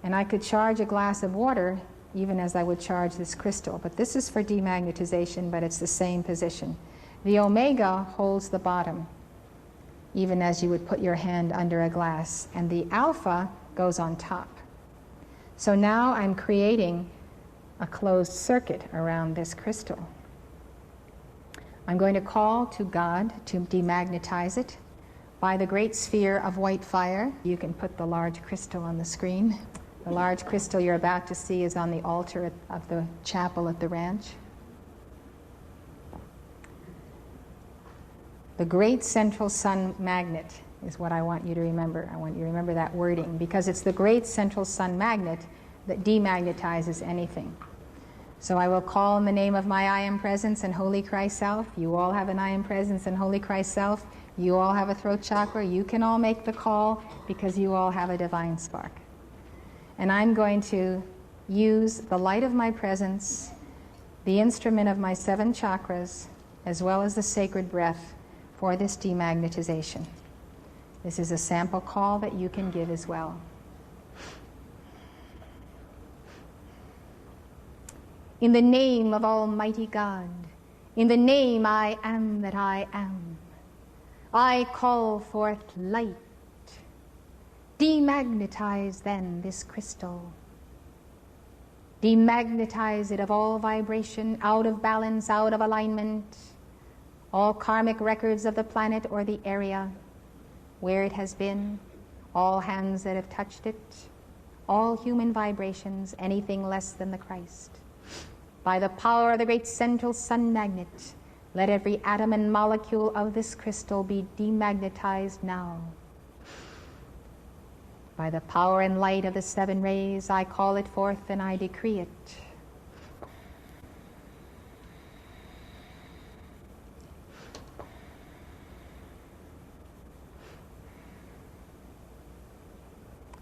and I could charge a glass of water even as I would charge this crystal. But this is for demagnetization, but it's the same position. The omega holds the bottom, even as you would put your hand under a glass, and the alpha goes on top. So now I'm creating a closed circuit around this crystal. I'm going to call to God to demagnetize it by the great sphere of white fire. You can put the large crystal on the screen. The large crystal you're about to see is on the altar of the chapel at the ranch. The great central sun magnet is what I want you to remember. I want you to remember that wording, because it's the great central sun magnet that demagnetizes anything. So I will call in the name of my I Am Presence and Holy Christ Self. You all have an I Am Presence and Holy Christ Self. You all have a throat chakra. You can all make the call because you all have a divine spark. And I'm going to use the light of my presence, the instrument of my 7 chakras, as well as the sacred breath for this demagnetization. This is a sample call that you can give as well. In the name of Almighty God, in the name I am that I am, I call forth light. Demagnetize then this crystal. Demagnetize it of all vibration, out of balance, out of alignment, all karmic records of the planet or the area where it has been, all hands that have touched it, all human vibrations, anything less than the Christ. By the power of the great central sun magnet, let every atom and molecule of this crystal be demagnetized now. By the power and light of the 7 rays, I call it forth and I decree it.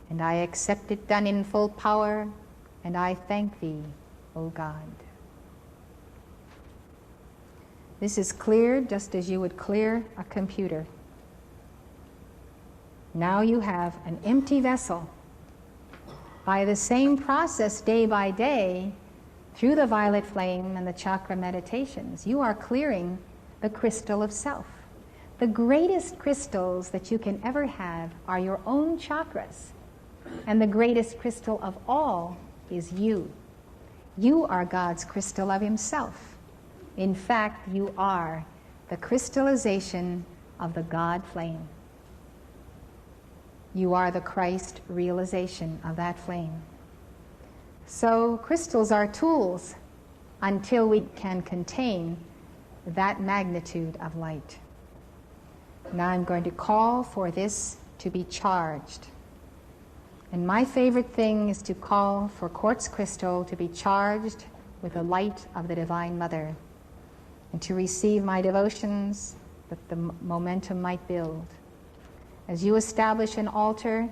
And I accept it done in full power, and I thank thee, O God. This is cleared just as you would clear a computer. Now you have an empty vessel. By the same process, day by day, through the violet flame and the chakra meditations, you are clearing the crystal of self. The greatest crystals that you can ever have are your own chakras. And the greatest crystal of all is you. You are God's crystal of himself. In fact, you are the crystallization of the God flame. You are the Christ realization of that flame. So crystals are tools until we can contain that magnitude of light. Now I'm going to call for this to be charged. And my favorite thing is to call for quartz crystal to be charged with the light of the Divine Mother, and to receive my devotions that the momentum might build. As you establish an altar,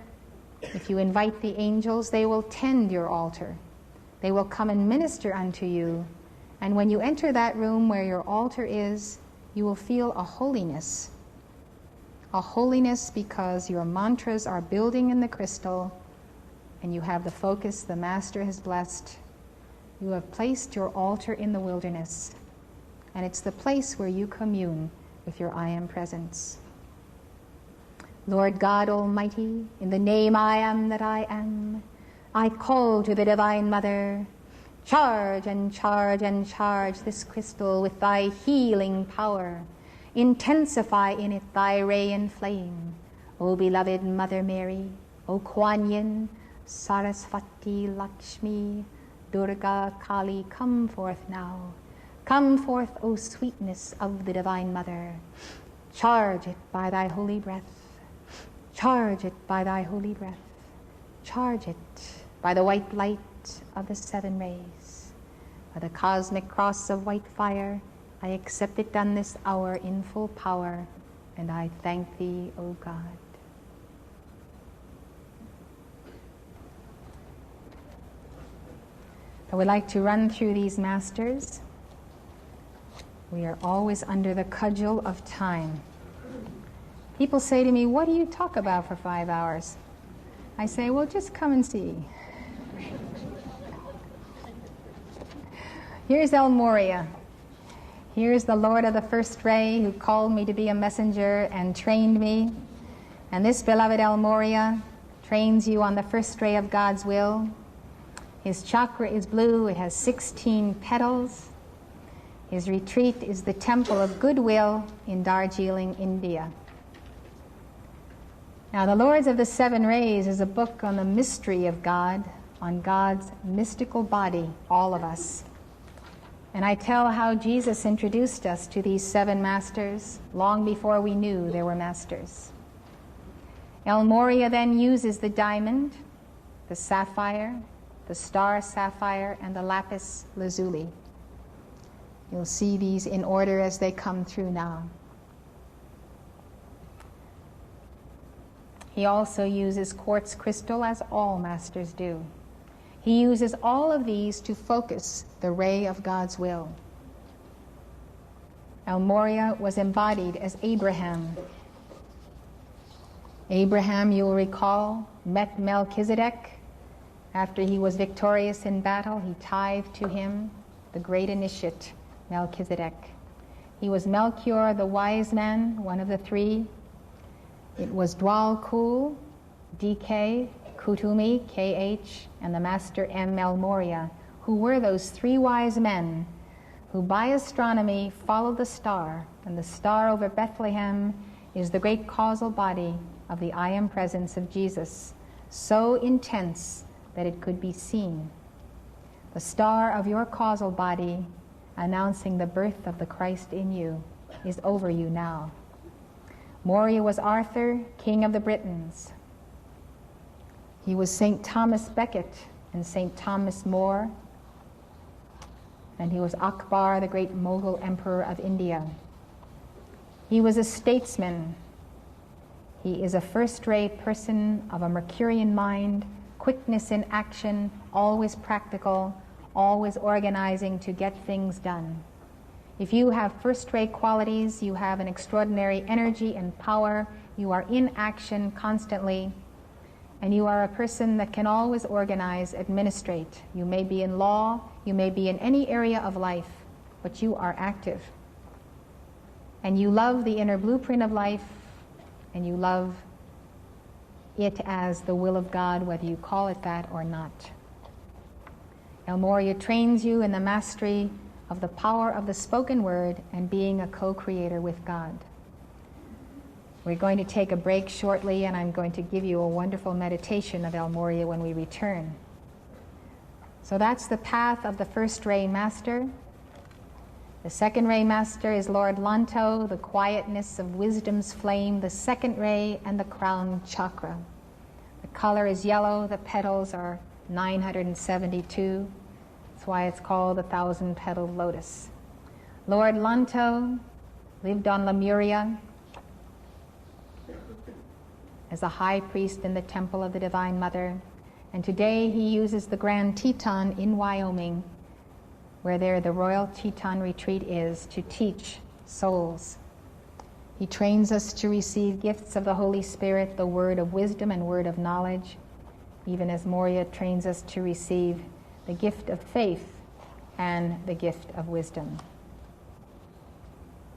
if you invite the angels, they will tend your altar. They will come and minister unto you. And when you enter that room where your altar is, you will feel a holiness. A holiness because your mantras are building in the crystal, and you have the focus the Master has blessed. You have placed your altar in the wilderness, and it's the place where you commune with your I Am Presence. Lord God Almighty, in the name I am that I am, I call to the Divine Mother, charge and charge and charge this crystal with thy healing power. Intensify in it thy ray and flame. O beloved Mother Mary, O Kuan Yin, Sarasvati, Lakshmi, Durga, Kali, come forth now. Come forth, O sweetness of the Divine Mother. Charge it by thy holy breath. Charge it by thy holy breath. Charge it by the white light of the 7 rays. By the cosmic cross of white fire, I accept it done this hour in full power, and I thank thee, O God. I would like to run through these masters. We are always under the cudgel of time. People say to me, what do you talk about for 5 hours? I say, well, just come and see. Here's El Moria. Here's the Lord of the first ray who called me to be a messenger and trained me. And this beloved El Moria trains you on the first ray of God's will. His chakra is blue. It has 16 petals. His retreat is the Temple of Goodwill in Darjeeling, India. Now, the Lords of the Seven Rays is a book on the mystery of God, on God's mystical body, all of us. And I tell how Jesus introduced us to these 7 masters long before we knew there were masters. El Moria then uses the diamond, the sapphire, the star sapphire, and the lapis lazuli. You'll see these in order as they come through now. He also uses quartz crystal, as all masters do. He uses all of these to focus the ray of God's will. El Moria was embodied as Abraham. Abraham, you will recall, met Melchizedek. After he was victorious in battle, he tithed to him, the great initiate, Melchizedek. He was Melchior, the wise man, one of the 3. It was Dwal Kul, DK, Kutumi, KH, and the Master M. El Moria, who were those 3 wise men who by astronomy followed the star, and the star over Bethlehem is the great causal body of the I Am Presence of Jesus, so intense that it could be seen. The star of your causal body, announcing the birth of the Christ in you, is over you now. Moria was Arthur, King of the Britons. He was St. Thomas Becket and St. Thomas More. And he was Akbar, the great Mughal Emperor of India. He was a statesman. He is a first-rate person of a Mercurian mind, quickness in action, always practical, always organizing to get things done. If you have first-rate qualities, you have an extraordinary energy and power, you are in action constantly, and you are a person that can always organize, administrate. You may be in law, you may be in any area of life, but you are active. And you love the inner blueprint of life, and you love it as the will of God, whether you call it that or not. El Moria trains you in the mastery of the power of the spoken word and being a co-creator with God. We're going to take a break shortly, and I'm going to give you a wonderful meditation of El Moria when we return. So that's the path of the first ray master. The second ray master is Lord Lanto, the quietness of wisdom's flame, the second ray, and the crown chakra. The color is yellow, the petals are 972. That's why it's called the 1,000-petaled lotus. Lord Lanto lived on Lemuria as a high priest in the Temple of the Divine Mother, and today he uses the Grand Teton in Wyoming, where the Royal Teton Retreat is, to teach souls. He trains us to receive gifts of the Holy Spirit, the word of wisdom and word of knowledge, even as Moria trains us to receive the gift of faith and the gift of wisdom.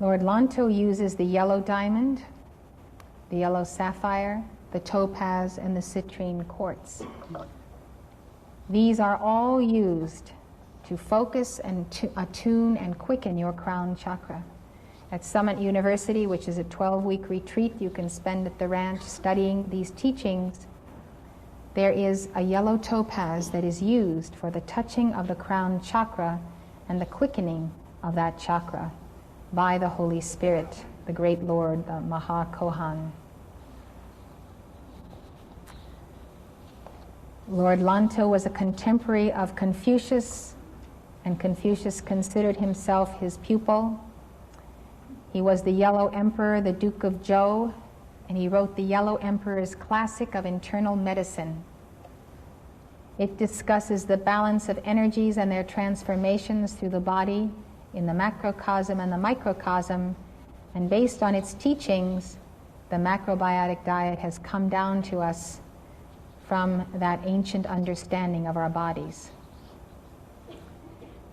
Lord Lanto uses the yellow diamond, the yellow sapphire, the topaz, and the citrine quartz. These are all used to focus and to attune and quicken your crown chakra. At Summit University, which is a 12-week retreat you can spend at the ranch studying these teachings, there is a yellow topaz that is used for the touching of the crown chakra and the quickening of that chakra by the Holy Spirit, the great Lord, the Maha Kohan. Lord Lanto was a contemporary of Confucius, and Confucius considered himself his pupil. He was the Yellow Emperor, the Duke of Zhou, and he wrote the Yellow Emperor's Classic of Internal Medicine. It discusses the balance of energies and their transformations through the body in the macrocosm and the microcosm, and based on its teachings, the macrobiotic diet has come down to us from that ancient understanding of our bodies.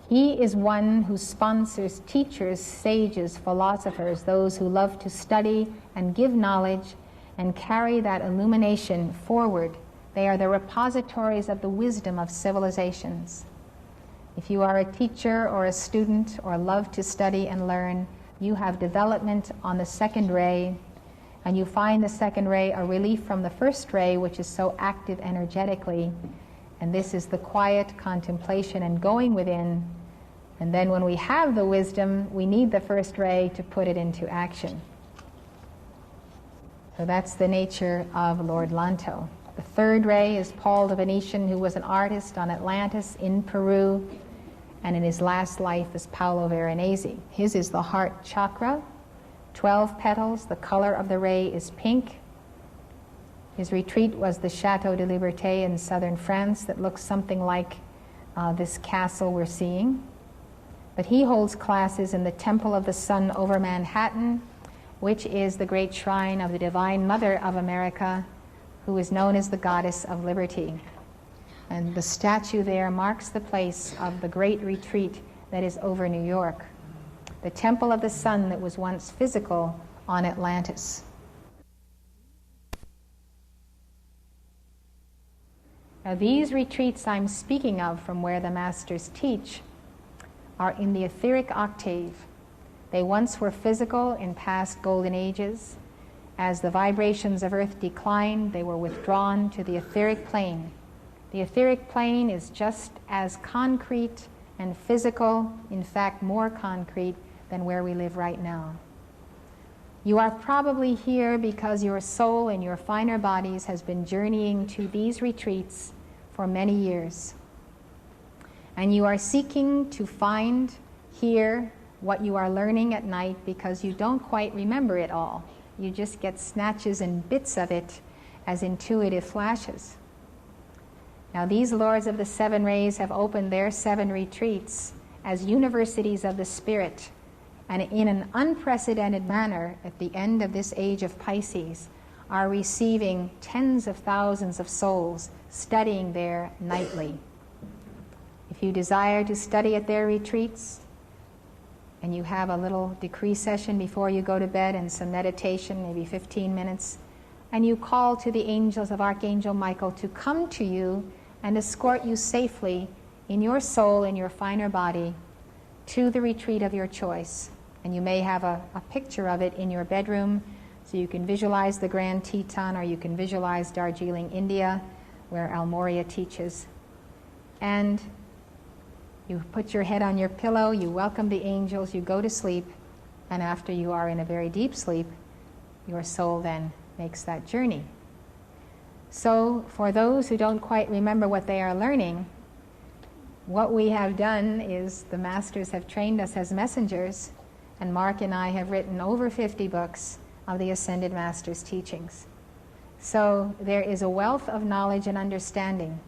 He is one who sponsors teachers, sages, philosophers, those who love to study and give knowledge and carry that illumination forward. They are the repositories of the wisdom of civilizations. If you are a teacher or a student or love to study and learn, you have development on the second ray, and you find the second ray a relief from the first ray, which is so active energetically. And this is the quiet contemplation and going within. And then when we have the wisdom, we need the first ray to put it into action. So that's the nature of Lord Lanto. The third ray is Paul the Venetian, who was an artist on Atlantis in Peru, and in his last life is Paolo Veronese. His is the heart chakra, 12 petals, the color of the ray is pink. His retreat was the Chateau de Liberté in southern France that looks something like this castle we're seeing. But he holds classes in the Temple of the Sun over Manhattan, which is the great shrine of the Divine Mother of America, who is known as the Goddess of Liberty. And the statue there marks the place of the great retreat that is over New York, the Temple of the Sun that was once physical on Atlantis. Now, these retreats I'm speaking of from where the masters teach are in the etheric octave. They once were physical in past golden ages. As the vibrations of Earth declined, they were withdrawn to the etheric plane. The etheric plane is just as concrete and physical, in fact more concrete than where we live right now. You are probably here because your soul in your finer bodies has been journeying to these retreats for many years. And you are seeking to find here what you are learning at night because you don't quite remember it all. You just get snatches and bits of it as intuitive flashes. Now, these lords of the seven rays have opened their 7 retreats as universities of the spirit, and in an unprecedented manner, at the end of this age of Pisces, are receiving tens of thousands of souls studying there nightly. If you desire to study at their retreats, and you have a little decree session before you go to bed and some meditation, maybe 15 minutes, and you call to the angels of Archangel Michael to come to you and escort you safely in your soul, in your finer body, to the retreat of your choice. And you may have a picture of it in your bedroom, so you can visualize the Grand Teton, or you can visualize Darjeeling, India, where Almoria teaches. And you put your head on your pillow, you welcome the angels, you go to sleep, and after you are in a very deep sleep, your soul then makes that journey. So, for those who don't quite remember what they are learning, what we have done is the masters have trained us as messengers, and Mark and I have written over 50 books of the Ascended Masters' teachings. So there is a wealth of knowledge and understanding,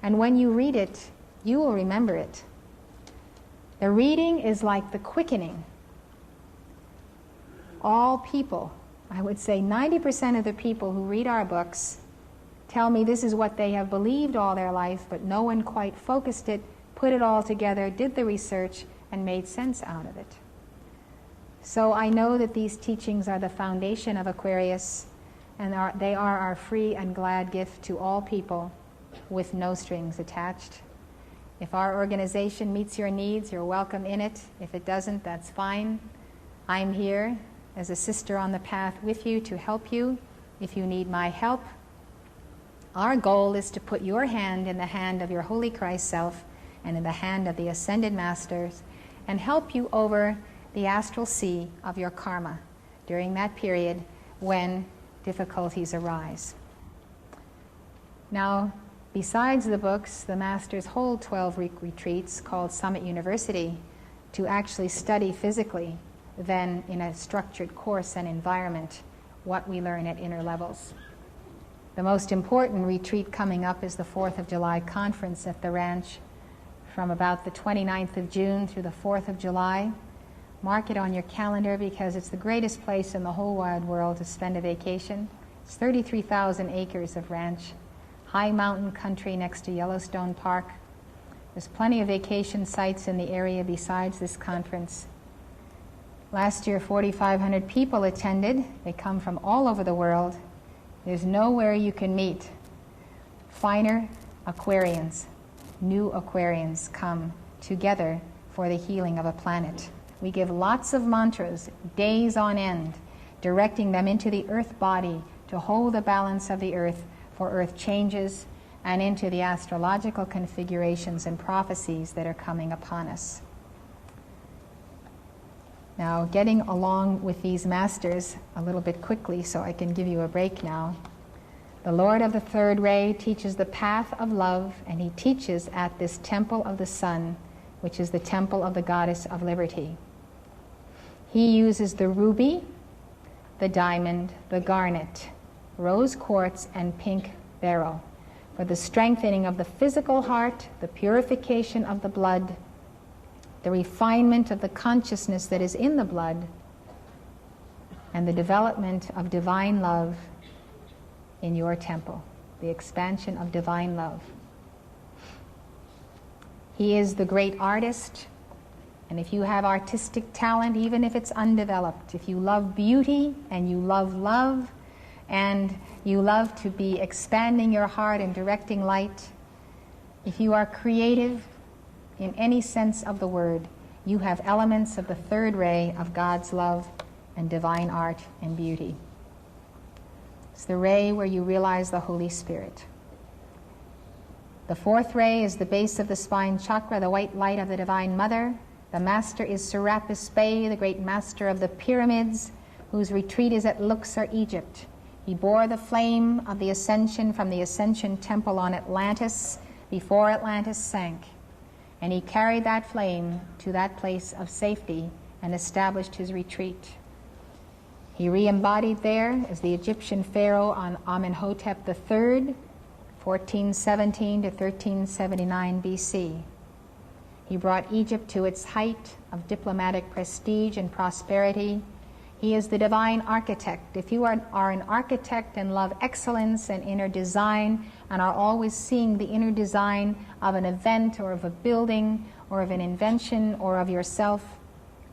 and when you read it, you will remember it. The reading is like the quickening. All people, I would say 90% of the people who read our books tell me this is what they have believed all their life, but no one quite focused it, put it all together, did the research, and made sense out of it. So I know that these teachings are the foundation of Aquarius, and they are our free and glad gift to all people with no strings attached. If our organization meets your needs, you're welcome in it. If it doesn't, that's fine. I'm here as a sister on the path with you to help you if you need my help. Our goal is to put your hand in the hand of your Holy Christ Self and in the hand of the Ascended Masters and help you over the astral sea of your karma during that period when difficulties arise. Now, besides the books, the Masters hold 12 retreats called Summit University to actually study physically, then in a structured course and environment, what we learn at inner levels. The most important retreat coming up is the 4th of July conference at the ranch from about the 29th of June through the 4th of July. Mark it on your calendar because it's the greatest place in the whole wide world to spend a vacation. It's 33,000 acres of ranch, high mountain country next to Yellowstone Park. There's plenty of vacation sites in the area besides this conference. Last year, 4,500 people attended. They come from all over the world. There's nowhere you can meet finer Aquarians. New Aquarians come together for the healing of a planet. We give lots of mantras, days on end, directing them into the earth body to hold the balance of the earth for earth changes and into the astrological configurations and prophecies that are coming upon us. Now, getting along with these masters a little bit quickly so I can give you a break now. The Lord of the third ray teaches the path of love, and he teaches at this temple of the sun, which is the temple of the goddess of liberty. He uses the ruby, the diamond, the garnet, rose quartz, and pink beryl for the strengthening of the physical heart, the purification of the blood, the refinement of the consciousness that is in the blood, and the development of divine love in your temple, the expansion of divine love. He is the great artist, and if you have artistic talent, even if it's undeveloped, if you love beauty and you love love and you love to be expanding your heart and directing light, if you are creative in any sense of the word, you have elements of the third ray of God's love and divine art and beauty. It's the ray where you realize the Holy Spirit. The fourth ray is the base of the spine chakra, the white light of the Divine Mother. The master is Serapis Bey, the great master of the pyramids, whose retreat is at Luxor, Egypt. He bore the flame of the ascension from the Ascension Temple on Atlantis before Atlantis sank. And he carried that flame to that place of safety and established his retreat. He re-embodied there as the Egyptian pharaoh on Amenhotep III, 1417 to 1379 BC. He brought Egypt to its height of diplomatic prestige and prosperity. He is the divine architect. If you are an architect and love excellence and inner design and are always seeing the inner design of an event or of a building or of an invention or of yourself,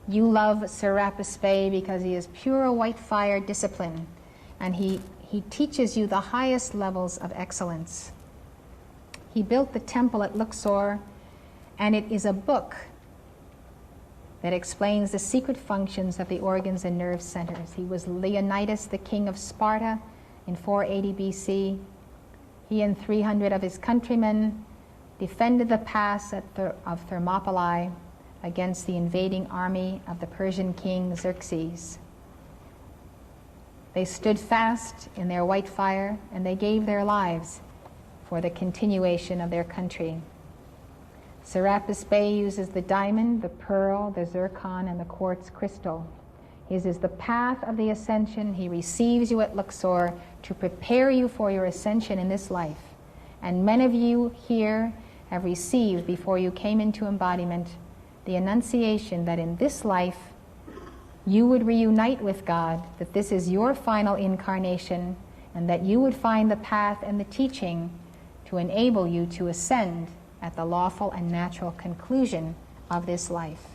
you love Serapis Bey because he is pure white fire discipline, and he teaches you the highest levels of excellence. He built the temple at Luxor, and it is a book that explains the secret functions of the organs and nerve centers. He was Leonidas, the king of Sparta, in 480 BC. He and 300 of his countrymen defended the pass of Thermopylae against the invading army of the Persian king Xerxes. They stood fast in their white fire, and they gave their lives for the continuation of their country. Serapis Bey uses the diamond, the pearl, the zircon, and the quartz crystal. His is the path of the ascension. He receives you at Luxor to prepare you for your ascension in this life. And many of you here have received, before you came into embodiment, the annunciation that in this life you would reunite with God, that this is your final incarnation, and that you would find the path and the teaching to enable you to ascend at the lawful and natural conclusion of this life.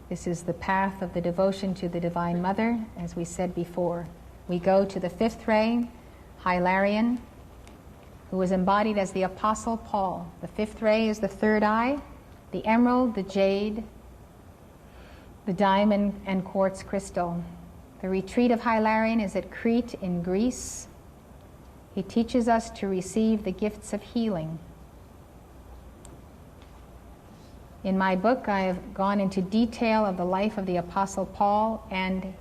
This is the path of the devotion to the Divine Mother, as we said before. We go to the fifth ray, Hilarion, who was embodied as the Apostle Paul. The fifth ray is the third eye, the emerald, the jade, the diamond, and quartz crystal. The retreat of Hilarion is at Crete in Greece. He teaches us to receive the gifts of healing. In my book, I have gone into detail of the life of the Apostle Paul, and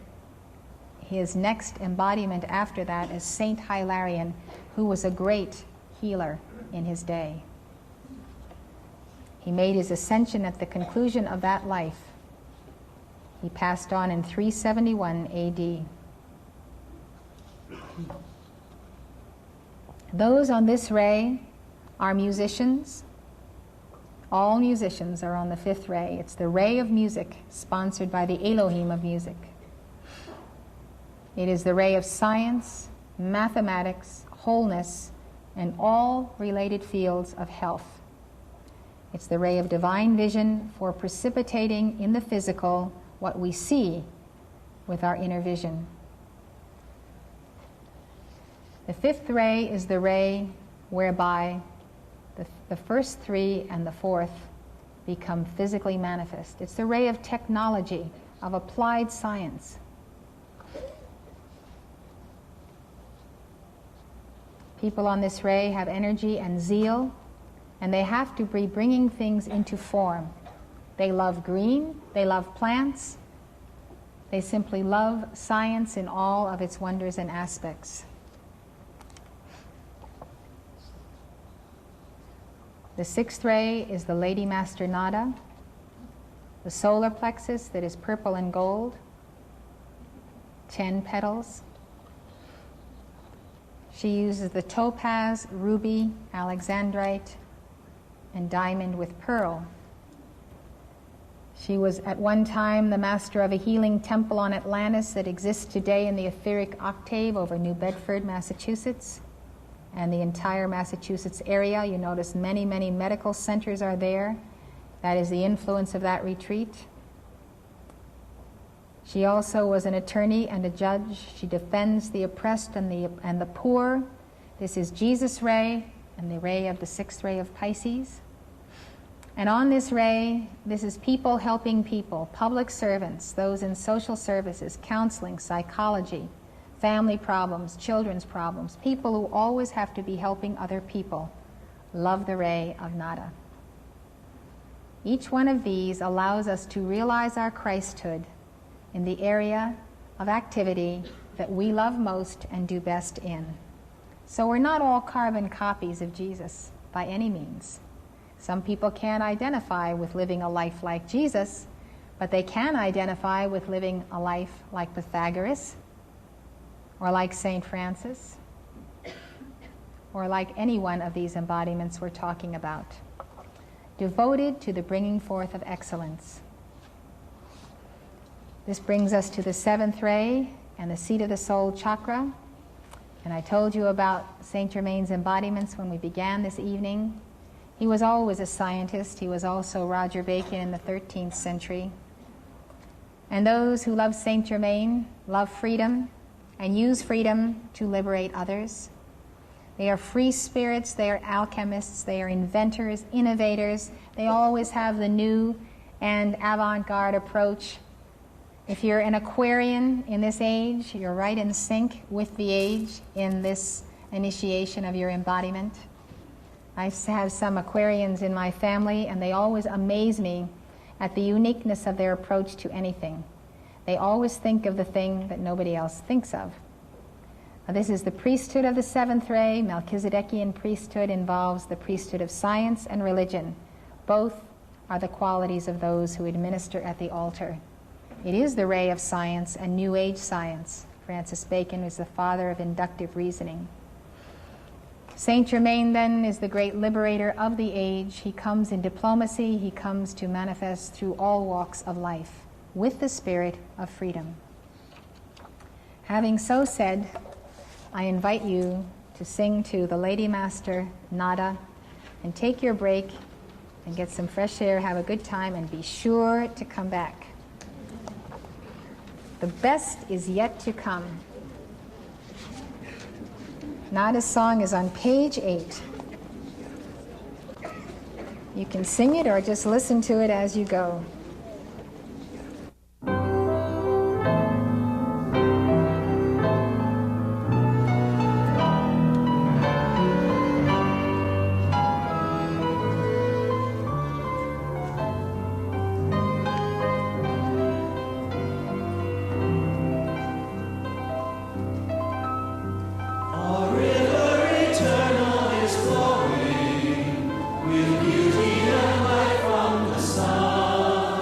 his next embodiment after that is Saint Hilarion, who was a great healer in his day. He made his ascension at the conclusion of that life. He passed on in 371 AD. Those on this ray are musicians. All musicians are on the fifth ray. It's the ray of music, sponsored by the Elohim of music. It is the ray of science, mathematics, wholeness, and all related fields of health. It's the ray of divine vision for precipitating in the physical what we see with our inner vision. The fifth ray is the ray whereby the first three and the fourth become physically manifest. It's the ray of technology, of applied science. People on this ray have energy and zeal, and they have to be bringing things into form. They love green, they love plants, they simply love science in all of its wonders and aspects. The sixth ray is the Lady Master Nada, the solar plexus that is purple and gold, 10 petals. She uses the topaz, ruby, alexandrite, and diamond with pearl. She was at one time the master of a healing temple on Atlantis that exists today in the etheric octave over New Bedford, Massachusetts, and the entire Massachusetts area. You notice many, many medical centers are there. That is the influence of that retreat. She also was an attorney and a judge. She defends the oppressed and the poor. This is Jesus' ray and the ray of the sixth ray of Pisces. And on this ray, this is people helping people, public servants, those in social services, counseling, psychology, family problems, children's problems, people who always have to be helping other people. Love the ray of Nada. Each one of these allows us to realize our Christhood in the area of activity that we love most and do best in. So we're not all carbon copies of Jesus by any means. Some people can't identify with living a life like Jesus, but they can identify with living a life like Pythagoras, or like St. Francis, or like any one of these embodiments we're talking about, devoted to the bringing forth of excellence. This brings us to the seventh ray and the seat of the soul chakra. And I told you about Saint Germain's embodiments when we began this evening. He was always a scientist. He was also Roger Bacon in the 13th century. And those who love Saint Germain love freedom and use freedom to liberate others. They are free spirits, they are alchemists, they are inventors, innovators. They always have the new and avant-garde approach. If you're an Aquarian in this age, you're right in sync with the age in this initiation of your embodiment. I have some Aquarians in my family, and they always amaze me at the uniqueness of their approach to anything. They always think of the thing that nobody else thinks of. Now, this is the priesthood of the seventh ray. Melchizedekian priesthood involves the priesthood of science and religion. Both are the qualities of those who administer at the altar. It is the ray of science and New Age science. Francis Bacon was the father of inductive reasoning. Saint Germain, then, is the great liberator of the age. He comes in diplomacy. He comes to manifest through all walks of life with the spirit of freedom. Having so said, I invite you to sing to the Lady Master Nada and take your break and get some fresh air, have a good time, and be sure to come back. The best is yet to come. Nada's song is on page 8. You can sing it or just listen to it as you go. With beauty and light from the sun.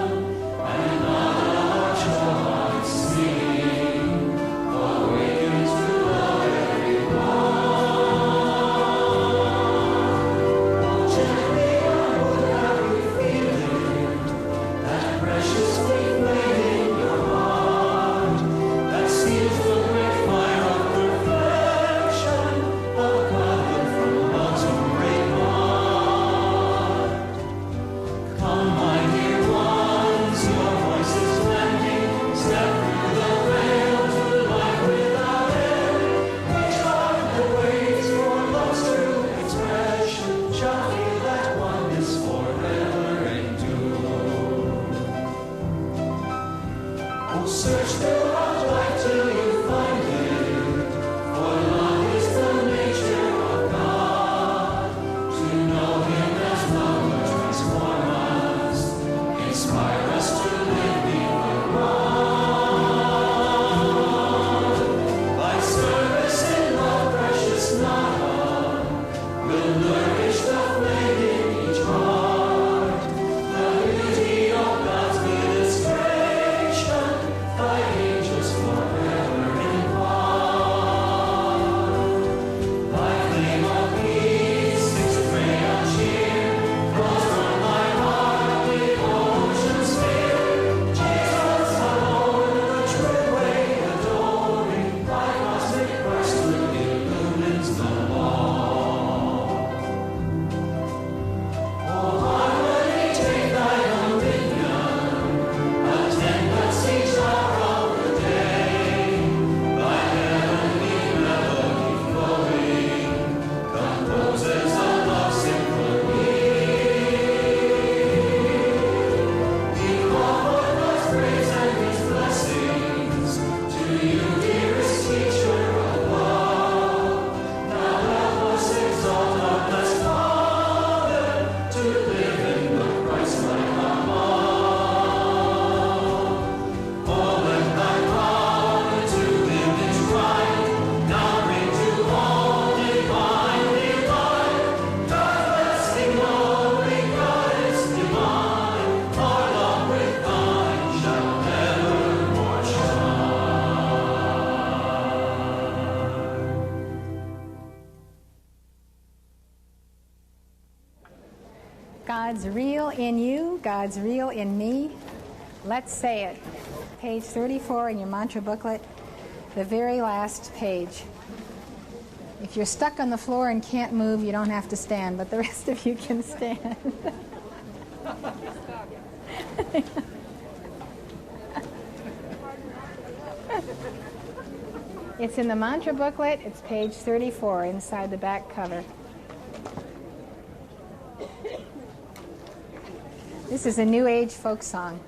God's real in you, God's real in me. Let's say it. Page 34 in your mantra booklet, the very last page. If you're stuck on the floor and can't move, you don't have to stand, but the rest of you can stand. It's in the mantra booklet. It's page 34 inside the back cover. This is a New Age folk song.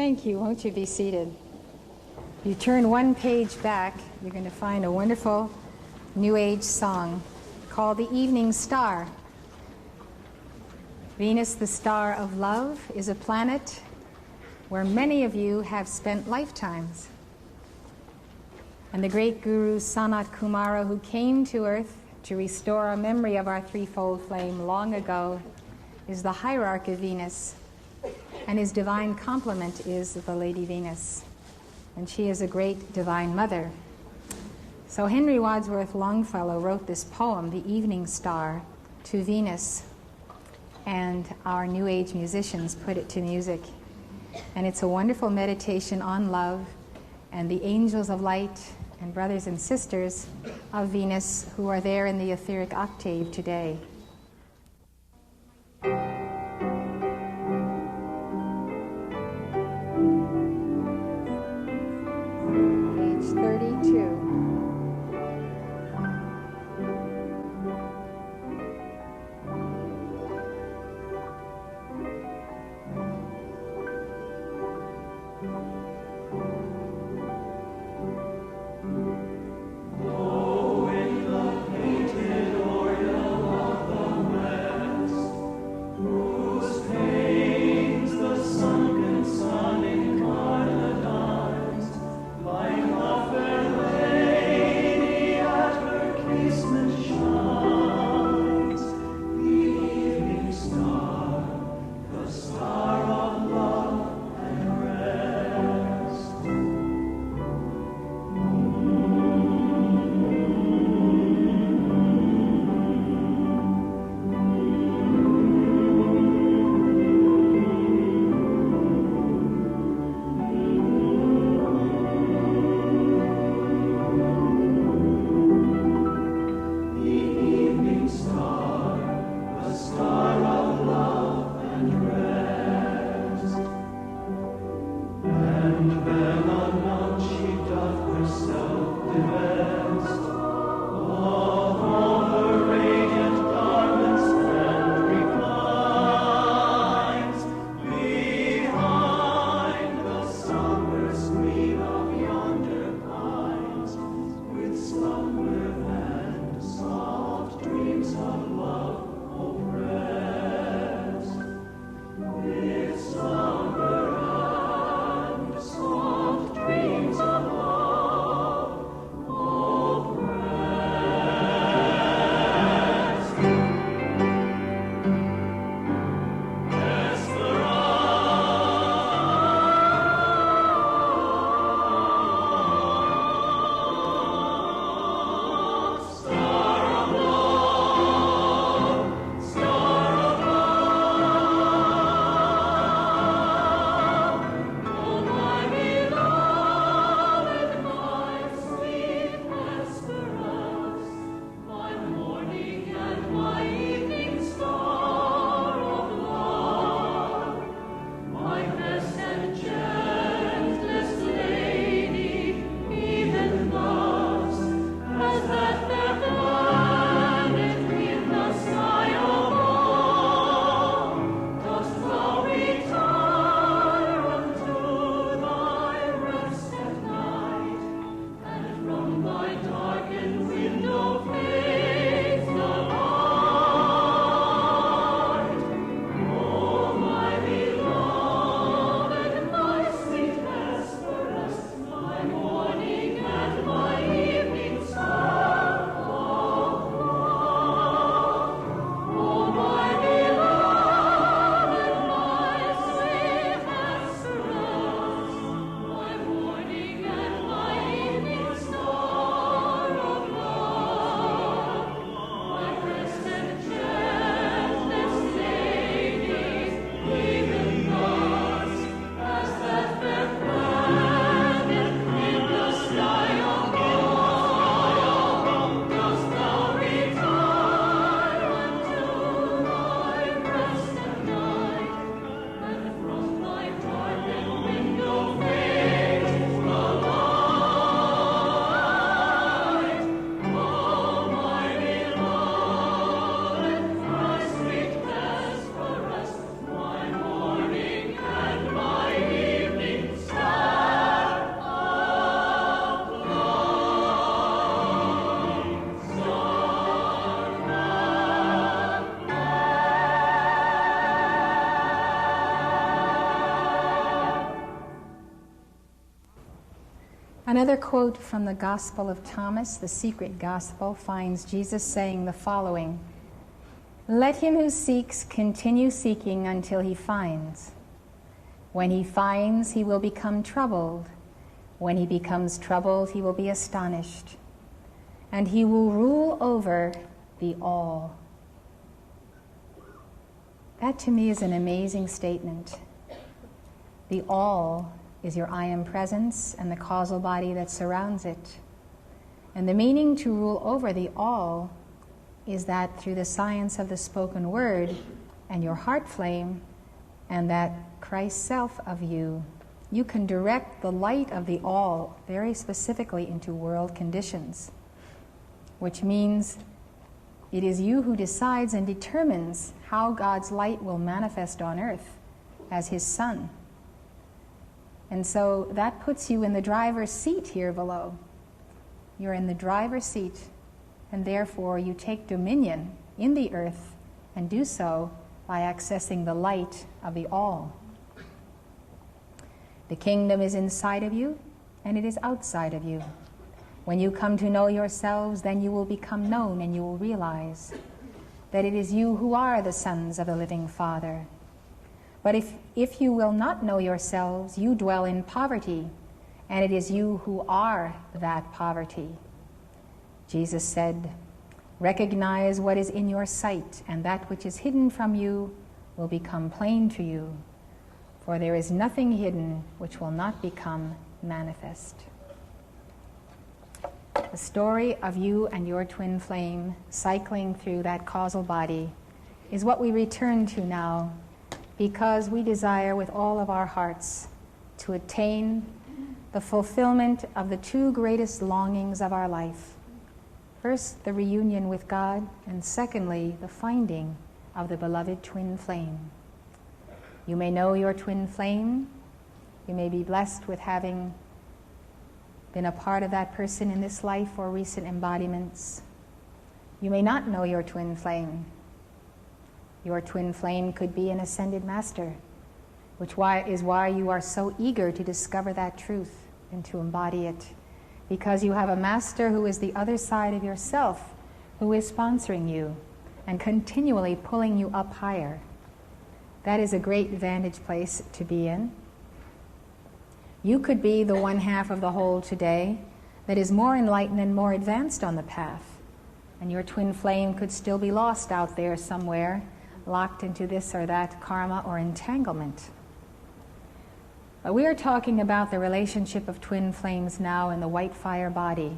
Thank you. Won't you be seated? You turn one page back, you're going to find a wonderful New Age song called The Evening Star. Venus, the star of love, is a planet where many of you have spent lifetimes. And the great guru Sanat Kumara, who came to Earth to restore a memory of our threefold flame long ago, is the hierarch of Venus. And his divine complement is the Lady Venus. And she is a great divine mother. So Henry Wadsworth Longfellow wrote this poem, The Evening Star, to Venus. And our New Age musicians put it to music. And it's a wonderful meditation on love and the angels of light and brothers and sisters of Venus who are there in the etheric octave today. Page 32. Another quote from the Gospel of Thomas, the secret gospel, finds Jesus saying the following: "Let him who seeks continue seeking until he finds. When he finds, he will become troubled. When he becomes troubled, he will be astonished. And he will rule over the all." That to me is an amazing statement. The all is your I am presence and the causal body that surrounds it. And the meaning to rule over the all is that through the science of the spoken word and your heart flame and that Christ self of you, you can direct the light of the all very specifically into world conditions, which means it is you who decides and determines how God's light will manifest on earth as his son. And so that puts you in the driver's seat here below. You're in the driver's seat, and therefore you take dominion in the earth and do so by accessing the light of the all. The kingdom is inside of you, and it is outside of you. When you come to know yourselves, then you will become known, and you will realize that it is you who are the sons of the living Father. But if you will not know yourselves, you dwell in poverty, and it is you who are that poverty. Jesus said, "Recognize what is in your sight, and that which is hidden from you will become plain to you. For there is nothing hidden which will not become manifest." The story of you and your twin flame cycling through that causal body is what we return to now, because we desire with all of our hearts to attain the fulfillment of the two greatest longings of our life. First, the reunion with God, and secondly, the finding of the beloved twin flame. You may know your twin flame. You may be blessed with having been a part of that person in this life or recent embodiments. You may not know your twin flame. Your twin flame could be an ascended master, which is why you are so eager to discover that truth and to embody it, because you have a master who is the other side of yourself, who is sponsoring you and continually pulling you up higher. That is a great vantage place to be in. You could be the one half of the whole today that is more enlightened and more advanced on the path, and your twin flame could still be lost out there somewhere, locked into this or that karma or entanglement. But we are talking about the relationship of twin flames now in the white fire body,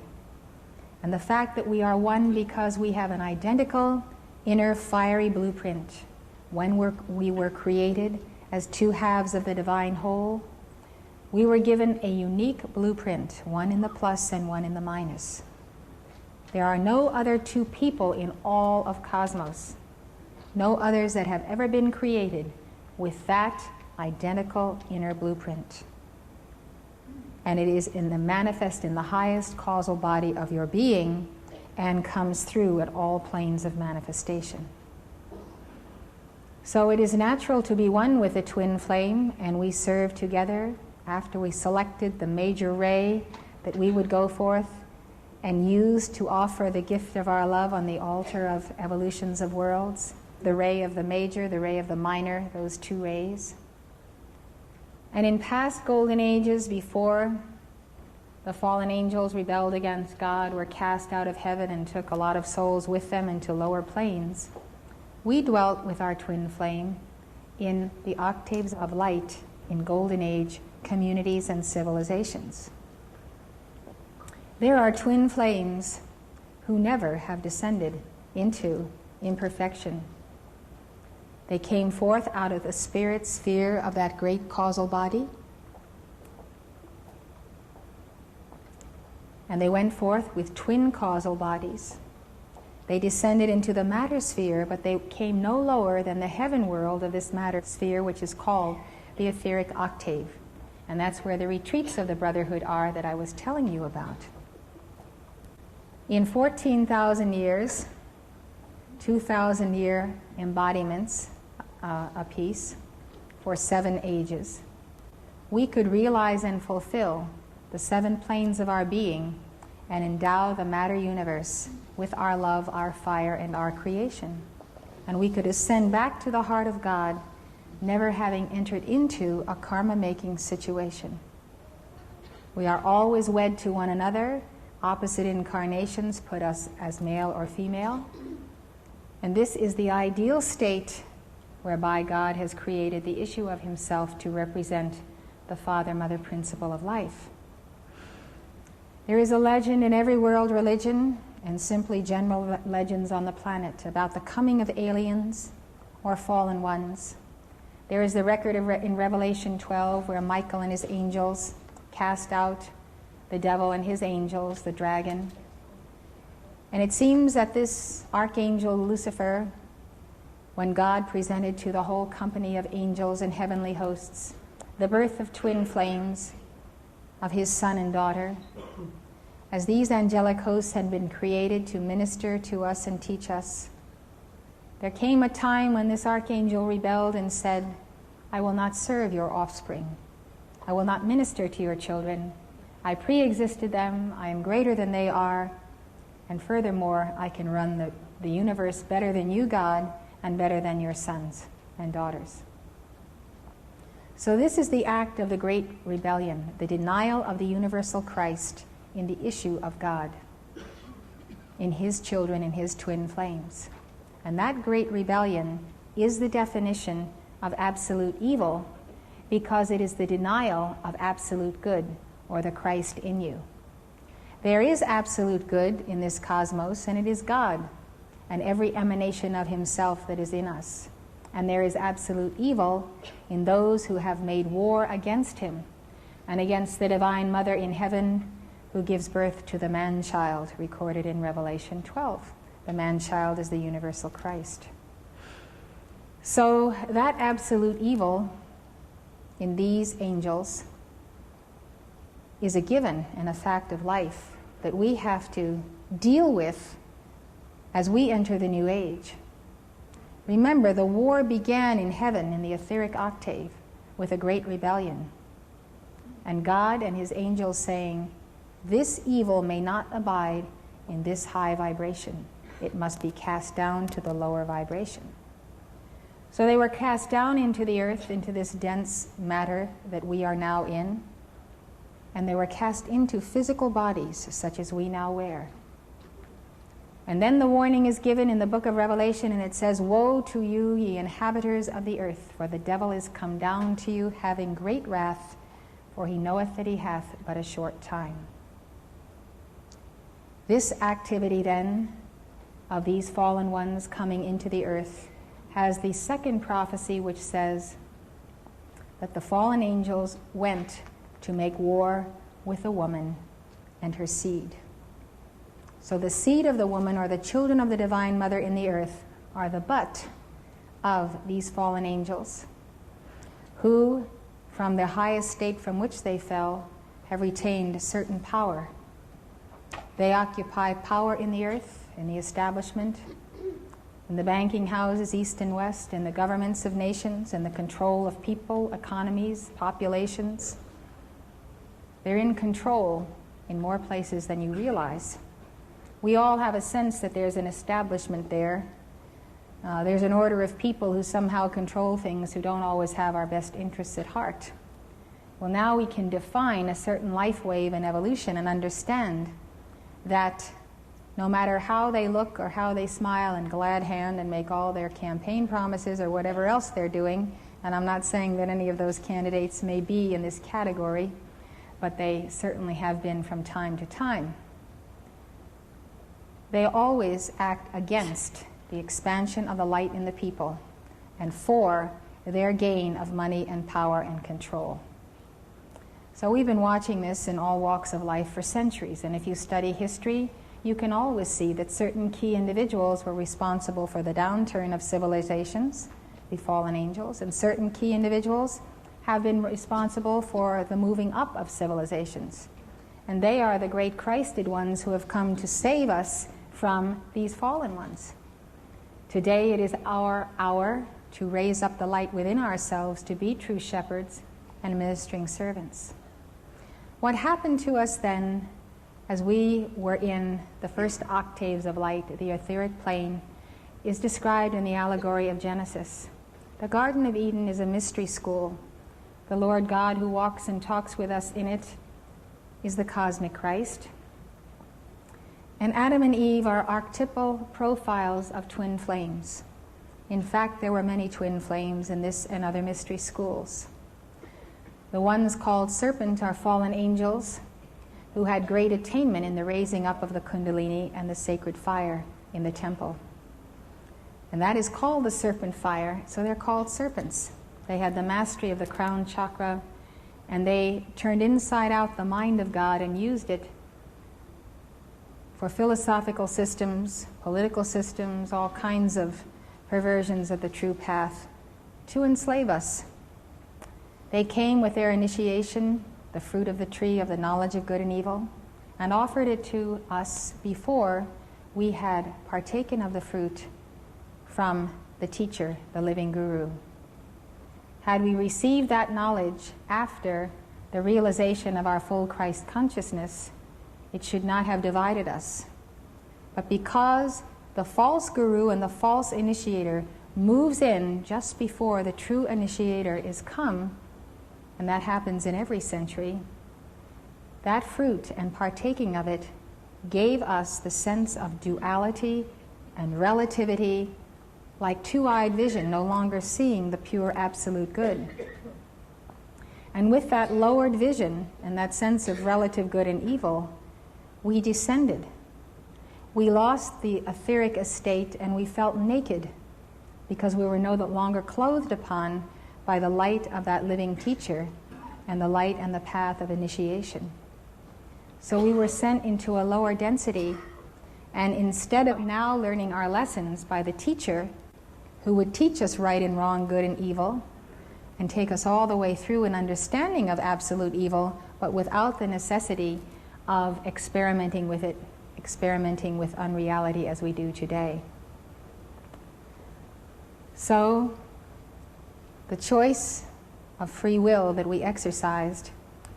and the fact that we are one because we have an identical inner fiery blueprint. When we were created as two halves of the divine whole, we were given a unique blueprint, one in the plus and one in the minus. There are no other two people in all of cosmos, no others that have ever been created with that identical inner blueprint. And it is in the manifest in the highest causal body of your being and comes through at all planes of manifestation. So it is natural to be one with the twin flame, and we serve together after we selected the major ray that we would go forth and use to offer the gift of our love on the altar of evolutions of worlds, the ray of the major, the ray of the minor, those two rays. And in past golden ages, before the fallen angels rebelled against God, were cast out of heaven and took a lot of souls with them into lower planes, we dwelt with our twin flame in the octaves of light in golden age communities and civilizations. There are twin flames who never have descended into imperfection. They came forth out of the spirit sphere of that great causal body, and they went forth with twin causal bodies. They descended into the matter sphere, but they came no lower than the heaven world of this matter sphere, which is called the etheric octave. And that's where the retreats of the Brotherhood are that I was telling you about. In 14,000 years, 2,000-year embodiments apiece for 7 ages, we could realize and fulfill the 7 planes of our being and endow the matter universe with our love, our fire, and our creation. And we could ascend back to the heart of God, never having entered into a karma-making situation. We are always wed to one another. Opposite incarnations put us as male or female. And this is the ideal state whereby God has created the issue of himself to represent the Father-Mother principle of life. There is a legend in every world religion, and simply general legends on the planet, about the coming of aliens or fallen ones. There is the record in Revelation 12 where Michael and his angels cast out the devil and his angels, the dragon. And it seems that this archangel Lucifer, when God presented to the whole company of angels and heavenly hosts the birth of twin flames of his son and daughter, as these angelic hosts had been created to minister to us and teach us, there came a time when this archangel rebelled and said, I will not serve your offspring. I will not minister to your children. I pre-existed them. I am greater than they are. And furthermore, I can run the universe better than you, God, and better than your sons and daughters. So this is the act of the great rebellion, the denial of the universal Christ in the issue of God, in his children, in his twin flames. And that great rebellion is the definition of absolute evil, because it is the denial of absolute good, or the Christ in you. There is absolute good in this cosmos, and it is God, and every emanation of himself that is in us. And there is absolute evil in those who have made war against him, and against the Divine Mother in heaven who gives birth to the man-child recorded in Revelation 12. The man-child is the universal Christ. So that absolute evil in these angels is a given and a fact of life that we have to deal with as we enter the new age. Remember, the war began in heaven in the etheric octave with a great rebellion. And God and his angels saying, this evil may not abide in this high vibration. It must be cast down to the lower vibration. So they were cast down into the earth, into this dense matter that we are now in, and they were cast into physical bodies such as we now wear. And then the warning is given in the book of Revelation, and it says, woe to you, ye inhabitants of the earth, for the devil is come down to you, having great wrath, for he knoweth that he hath but a short time. This activity then of these fallen ones coming into the earth has the second prophecy, which says that the fallen angels went to make war with a woman and her seed. So the seed of the woman, or the children of the Divine Mother in the earth, are the butt of these fallen angels, who, from the highest state from which they fell, have retained certain power. They occupy power in the earth, in the establishment, in the banking houses east and west, in the governments of nations, in the control of people, economies, populations. They're in control in more places than you realize. We all have a sense that there's an establishment there. There's an order of people who somehow control things, who don't always have our best interests at heart. Well, now we can define a certain life wave and evolution and understand that no matter how they look or how they smile and glad hand and make all their campaign promises or whatever else they're doing, and I'm not saying that any of those candidates may be in this category, but they certainly have been from time to time, they always act against the expansion of the light in the people and for their gain of money and power and control. So we've been watching this in all walks of life for centuries, and if you study history, you can always see that certain key individuals were responsible for the downturn of civilizations, the fallen angels, and certain key individuals have been responsible for the moving up of civilizations. And they are the great Christed ones who have come to save us from these fallen ones. Today it is our hour to raise up the light within ourselves to be true shepherds and ministering servants. What happened to us then, as we were in the first octaves of light, the etheric plane, is described in the allegory of Genesis. The Garden of Eden is a mystery school. The Lord God who walks and talks with us in it is the cosmic Christ. And Adam and Eve are archetypal profiles of twin flames. In fact, there were many twin flames in this and other mystery schools. The ones called serpent are fallen angels who had great attainment in the raising up of the Kundalini and the sacred fire in the temple. And that is called the serpent fire, so they're called serpents. They had the mastery of the crown chakra, and they turned inside out the mind of God and used it for philosophical systems, political systems, all kinds of perversions of the true path, to enslave us. They came with their initiation, the fruit of the tree of the knowledge of good and evil, and offered it to us before we had partaken of the fruit from the teacher, the living guru. Had we received that knowledge after the realization of our full Christ consciousness, it should not have divided us. But because the false guru and the false initiator moves in just before the true initiator is come, and that happens in every century, that fruit and partaking of it gave us the sense of duality and relativity, like two-eyed vision, no longer seeing the pure absolute good. And with that lowered vision and that sense of relative good and evil, we descended. We lost the etheric estate and we felt naked because we were no longer clothed upon by the light of that living teacher and the light and the path of initiation. So we were sent into a lower density, and instead of now learning our lessons by the teacher who would teach us right and wrong, good and evil, and take us all the way through an understanding of absolute evil, but without the necessity of experimenting with it, experimenting with unreality as we do today. So, the choice of free will that we exercised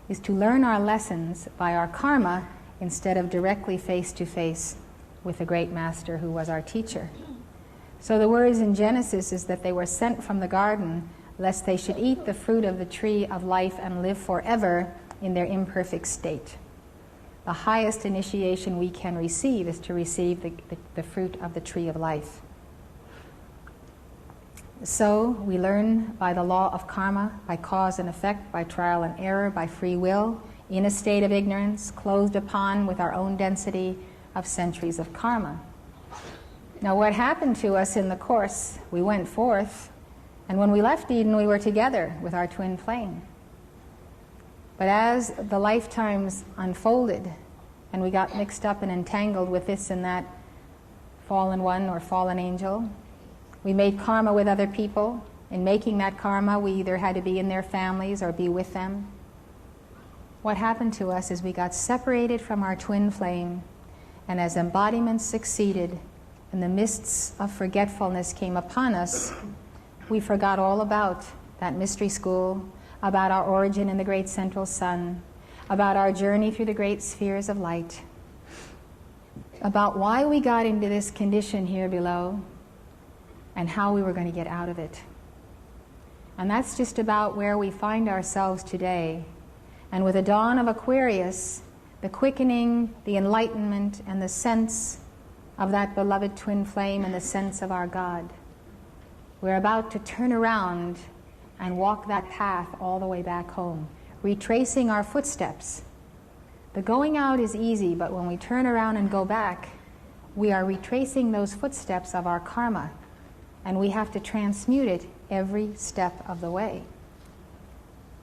is to learn our lessons by our karma instead of directly face to face with the great master who was our teacher. So the words in Genesis is that they were sent from the garden lest they should eat the fruit of the tree of life and live forever in their imperfect state. The highest initiation we can receive is to receive the fruit of the tree of life. So we learn by the law of karma, by cause and effect, by trial and error, by free will, in a state of ignorance, closed upon with our own density of centuries of karma. Now what happened to us in the course, we went forth, and when we left Eden we were together with our twin flame. But as the lifetimes unfolded and we got mixed up and entangled with this and that fallen one or fallen angel, we made karma with other people. In making that karma, we either had to be in their families or be with them. What happened to us is we got separated from our twin flame, and as embodiments succeeded and the mists of forgetfulness came upon us, we forgot all about that mystery school, about our origin in the great central sun, about our journey through the great spheres of light, about why we got into this condition here below, and how we were going to get out of it. And that's just about where we find ourselves today. And with the dawn of Aquarius, the quickening, the enlightenment, and the sense of that beloved twin flame and the sense of our God, we're about to turn around and walk that path all the way back home, retracing our footsteps. The going out is easy, but when we turn around and go back, we are retracing those footsteps of our karma. And we have to transmute it every step of the way.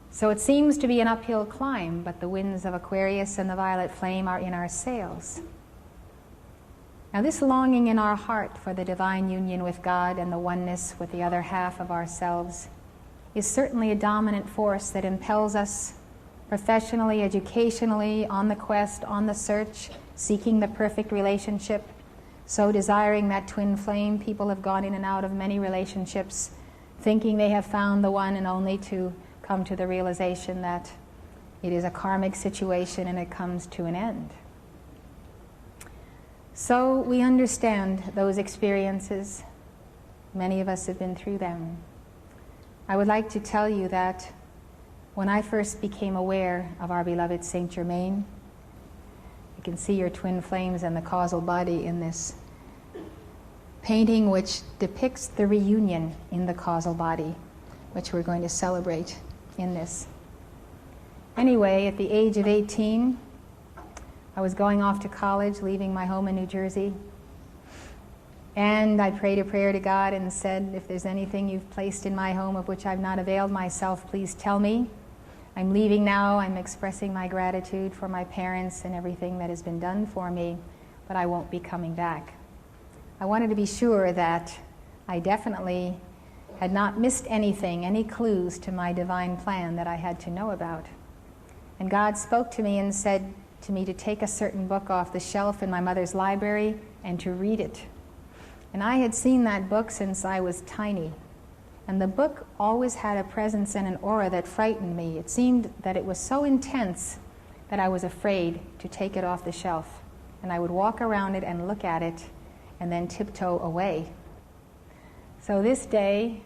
So it seems to be an uphill climb, but the winds of Aquarius and the violet flame are in our sails. Now this longing in our heart for the divine union with God and the oneness with the other half of ourselves is certainly a dominant force that impels us professionally, educationally, on the quest, on the search, seeking the perfect relationship. So desiring that twin flame, people have gone in and out of many relationships, thinking they have found the one, and only to come to the realization that it is a karmic situation and it comes to an end. So we understand those experiences. Many of us have been through them. I would like to tell you that when I first became aware of our beloved Saint Germain, you can see your twin flames and the causal body in this painting, which depicts the reunion in the causal body, which we're going to celebrate in this. Anyway, at the age of 18, I was going off to college, leaving my home in New Jersey, and I prayed a prayer to God and said, if there's anything you've placed in my home of which I've not availed myself, please tell me. I'm leaving now. I'm expressing my gratitude for my parents and everything that has been done for me, but I won't be coming back. I wanted to be sure that I definitely had not missed anything, any clues to my divine plan that I had to know about. And God spoke to me and said to me to take a certain book off the shelf in my mother's library and to read it. And I had seen that book since I was tiny. And the book always had a presence and an aura that frightened me. It seemed that it was so intense that I was afraid to take it off the shelf. And I would walk around it and look at it and then tiptoe away. So this day,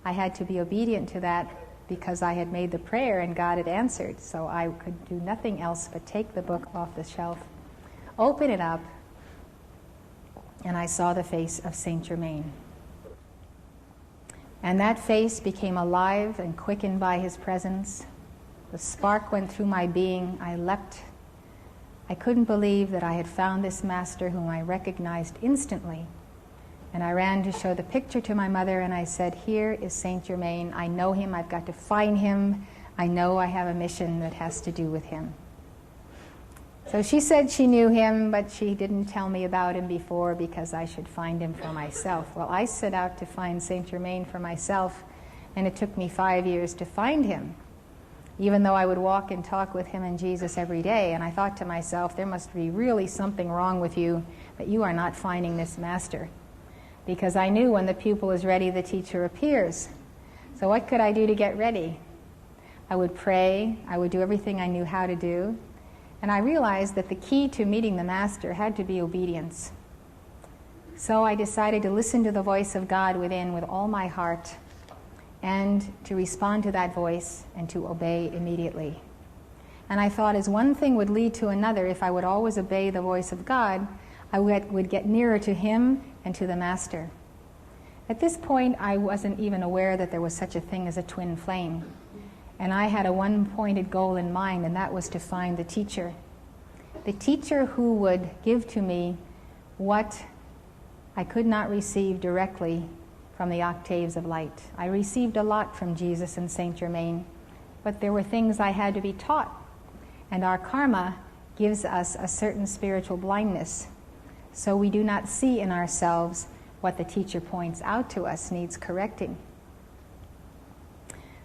I had to be obedient to that because I had made the prayer and God had answered. So I could do nothing else but take the book off the shelf, open it up, and I saw the face of Saint Germain. And that face became alive and quickened by his presence. The spark went through my being. I leapt. I couldn't believe that I had found this master whom I recognized instantly. And I ran to show the picture to my mother, and I said, here is Saint Germain. I know him. I've got to find him. I know I have a mission that has to do with him. So she said she knew him, but she didn't tell me about him before because I should find him for myself. Well, I set out to find Saint Germain for myself, and it took me 5 years to find him, even though I would walk and talk with him and Jesus every day. And I thought to myself, there must be really something wrong with you that you are not finding this master. Because I knew when the pupil is ready, the teacher appears. So what could I do to get ready? I would pray, I would do everything I knew how to do, and I realized that the key to meeting the master had to be obedience. So I decided to listen to the voice of God within with all my heart, and to respond to that voice and to obey immediately. And I thought as one thing would lead to another, if I would always obey the voice of God, I would get nearer to him and to the master. At this point, I wasn't even aware that there was such a thing as a twin flame. And I had a one-pointed goal in mind, and that was to find the teacher who would give to me what I could not receive directly from the octaves of light. I received a lot from Jesus and Saint Germain, but there were things I had to be taught. And our karma gives us a certain spiritual blindness, so we do not see in ourselves what the teacher points out to us needs correcting.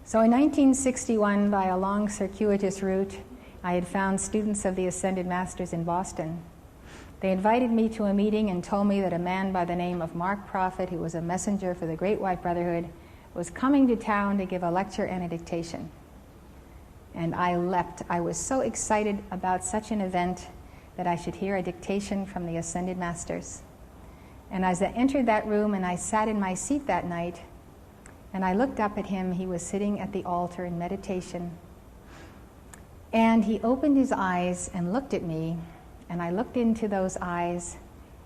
So in 1961, by a long circuitous route, I had found students of the Ascended Masters in Boston. They invited me to a meeting and told me that a man by the name of Mark Prophet, who was a messenger for the Great White Brotherhood, was coming to town to give a lecture and a dictation. And I leapt. I was so excited about such an event that I should hear a dictation from the Ascended Masters. And as I entered that room and I sat in my seat that night, and I looked up at him, he was sitting at the altar in meditation. And he opened his eyes and looked at me, and I looked into those eyes,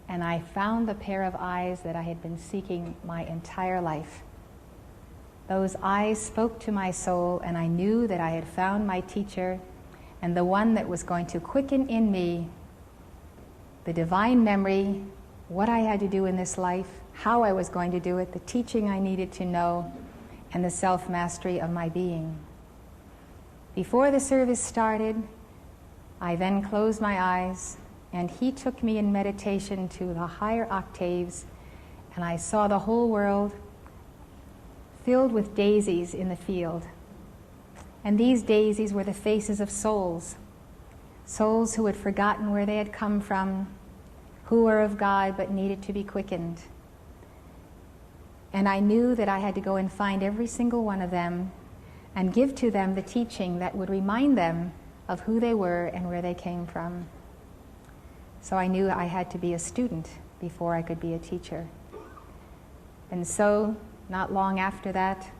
and I found the pair of eyes that I had been seeking my entire life. Those eyes spoke to my soul, and I knew that I had found my teacher, and the one that was going to quicken in me the divine memory, what I had to do in this life, how I was going to do it, the teaching I needed to know, and the self-mastery of my being. Before the service started, I then closed my eyes, and he took me in meditation to the higher octaves, and I saw the whole world filled with daisies in the field. And these daisies were the faces of souls who had forgotten where they had come from, who were of God but needed to be quickened. And I knew that I had to go and find every single one of them and give to them the teaching that would remind them of who they were and where they came from. So I knew I had to be a student before I could be a teacher. And so, not long after that,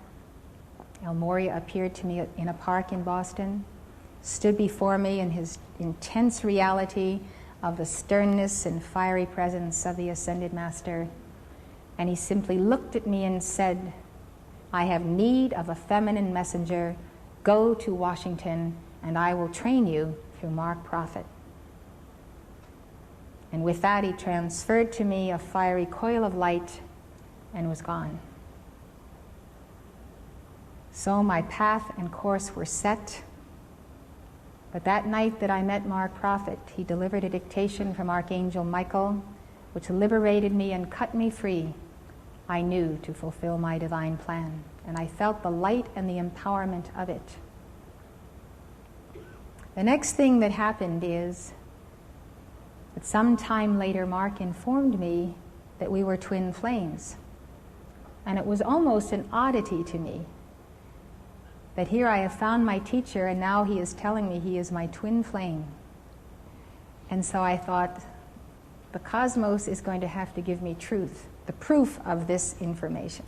El Morya appeared to me in a park in Boston, stood before me in his intense reality of the sternness and fiery presence of the Ascended Master, and he simply looked at me and said, "I have need of a feminine messenger. Go to Washington, and I will train you through Mark Prophet." And with that, he transferred to me a fiery coil of light and was gone. So my path and course were set. But that night that I met Mark Prophet, he delivered a dictation from Archangel Michael, which liberated me and cut me free, I knew, to fulfill my divine plan. And I felt the light and the empowerment of it. The next thing that happened is that some time later, Mark informed me that we were twin flames. And it was almost an oddity to me that here I have found my teacher, and now he is telling me he is my twin flame. And so I thought, the cosmos is going to have to give me truth, the proof of this information.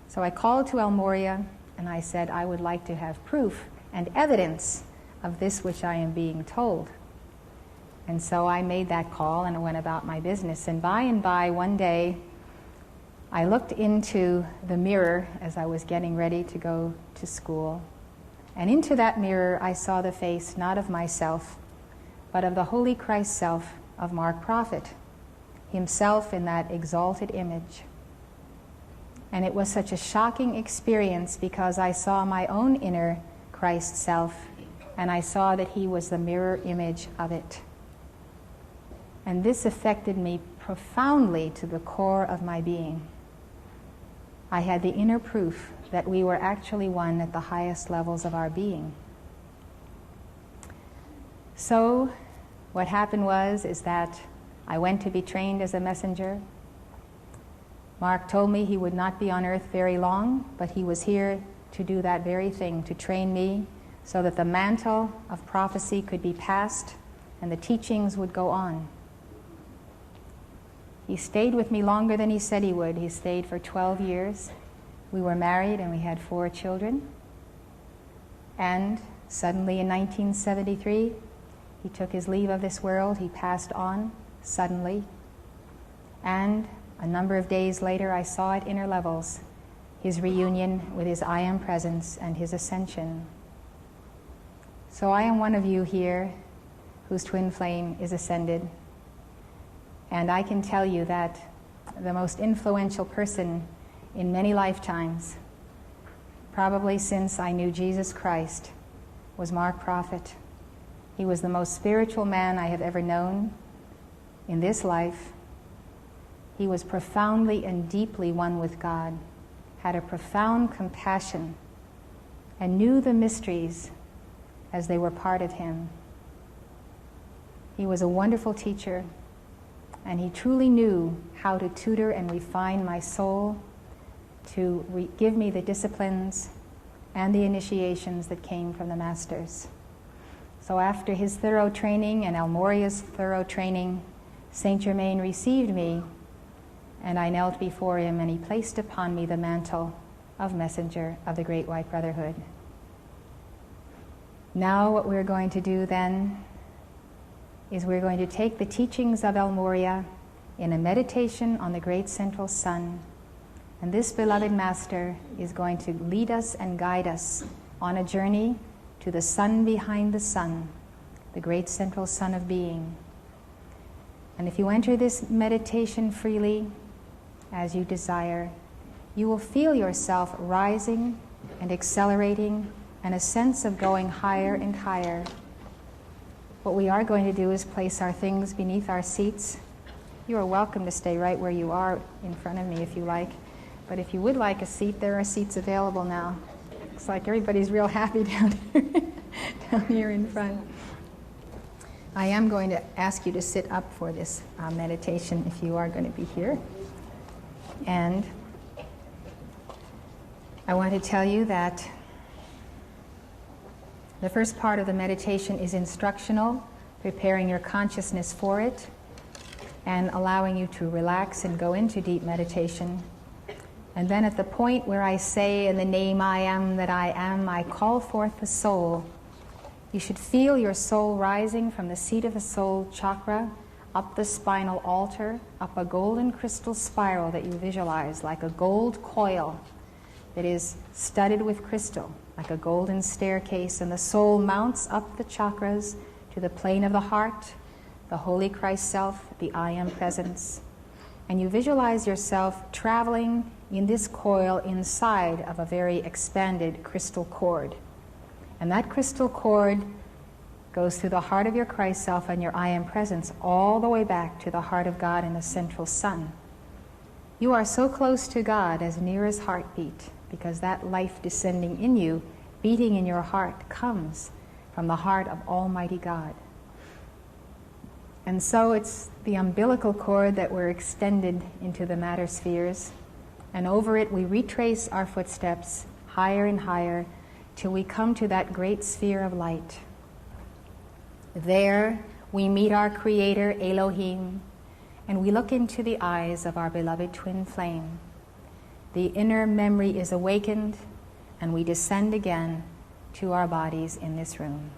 So I called to El Morya, and I said, I would like to have proof and evidence of this which I am being told. And so I made that call and went about my business. And by, one day, I looked into the mirror as I was getting ready to go to school. And into that mirror, I saw the face not of myself, but of the Holy Christ self of Mark Prophet, himself in that exalted image. And it was such a shocking experience because I saw my own inner Christ self, and I saw that he was the mirror image of it. And this affected me profoundly to the core of my being. I had the inner proof that we were actually one at the highest levels of our being. So what happened is that I went to be trained as a messenger. Mark told me he would not be on earth very long, but he was here to do that very thing, to train me so that the mantle of prophecy could be passed and the teachings would go on. He stayed with me longer than he said he would. He stayed for 12 years. We were married and we had 4 children. And suddenly in 1973, he took his leave of this world. He passed on suddenly. And a number of days later, I saw at inner levels his reunion with his I Am Presence and his ascension. So I am one of you here whose twin flame is ascended. And I can tell you that the most influential person in many lifetimes, probably since I knew Jesus Christ, was Mark Prophet. He was the most spiritual man I have ever known in this life. He was profoundly and deeply one with God, had a profound compassion, and knew the mysteries as they were part of him. He was a wonderful teacher, and he truly knew how to tutor and refine my soul, to give me the disciplines and the initiations that came from the masters. So after his thorough training and Almoria's thorough training, Saint Germain received me, and I knelt before him, and he placed upon me the mantle of messenger of the Great White Brotherhood. Now what we're going to do then is we're going to take the teachings of Almoria in a meditation on the great central sun, and this beloved master is going to lead us and guide us on a journey to the sun behind the sun, the great central sun of being. And if you enter this meditation freely, as you desire, you will feel yourself rising and accelerating, and a sense of going higher and higher. What we are going to do is place our things beneath our seats. You are welcome to stay right where you are in front of me if you like. But if you would like a seat, there are seats available now. Looks like everybody's real happy down here, down here in front. I am going to ask you to sit up for this meditation if you are going to be here. And I want to tell you that the first part of the meditation is instructional, preparing your consciousness for it and allowing you to relax and go into deep meditation. And then at the point where I say, in the name I am that I am, I call forth the soul. You should feel your soul rising from the seat of the soul chakra, up the spinal altar, up a golden crystal spiral that you visualize like a gold coil that is studded with crystal, like a golden staircase, and the soul mounts up the chakras to the plane of the heart, the Holy Christ Self, the I Am Presence. And you visualize yourself traveling in this coil inside of a very expanded crystal cord. And that crystal cord goes through the heart of your Christ Self and your I Am Presence all the way back to the heart of God in the central sun. You are so close to God, as near as heartbeat, because that life descending in you, beating in your heart, comes from the heart of Almighty God. And so it's the umbilical cord that we're extended into the matter spheres, and over it we retrace our footsteps higher and higher till we come to that great sphere of light. There we meet our Creator, Elohim, and we look into the eyes of our beloved twin flame. The inner memory is awakened, and we descend again to our bodies in this room.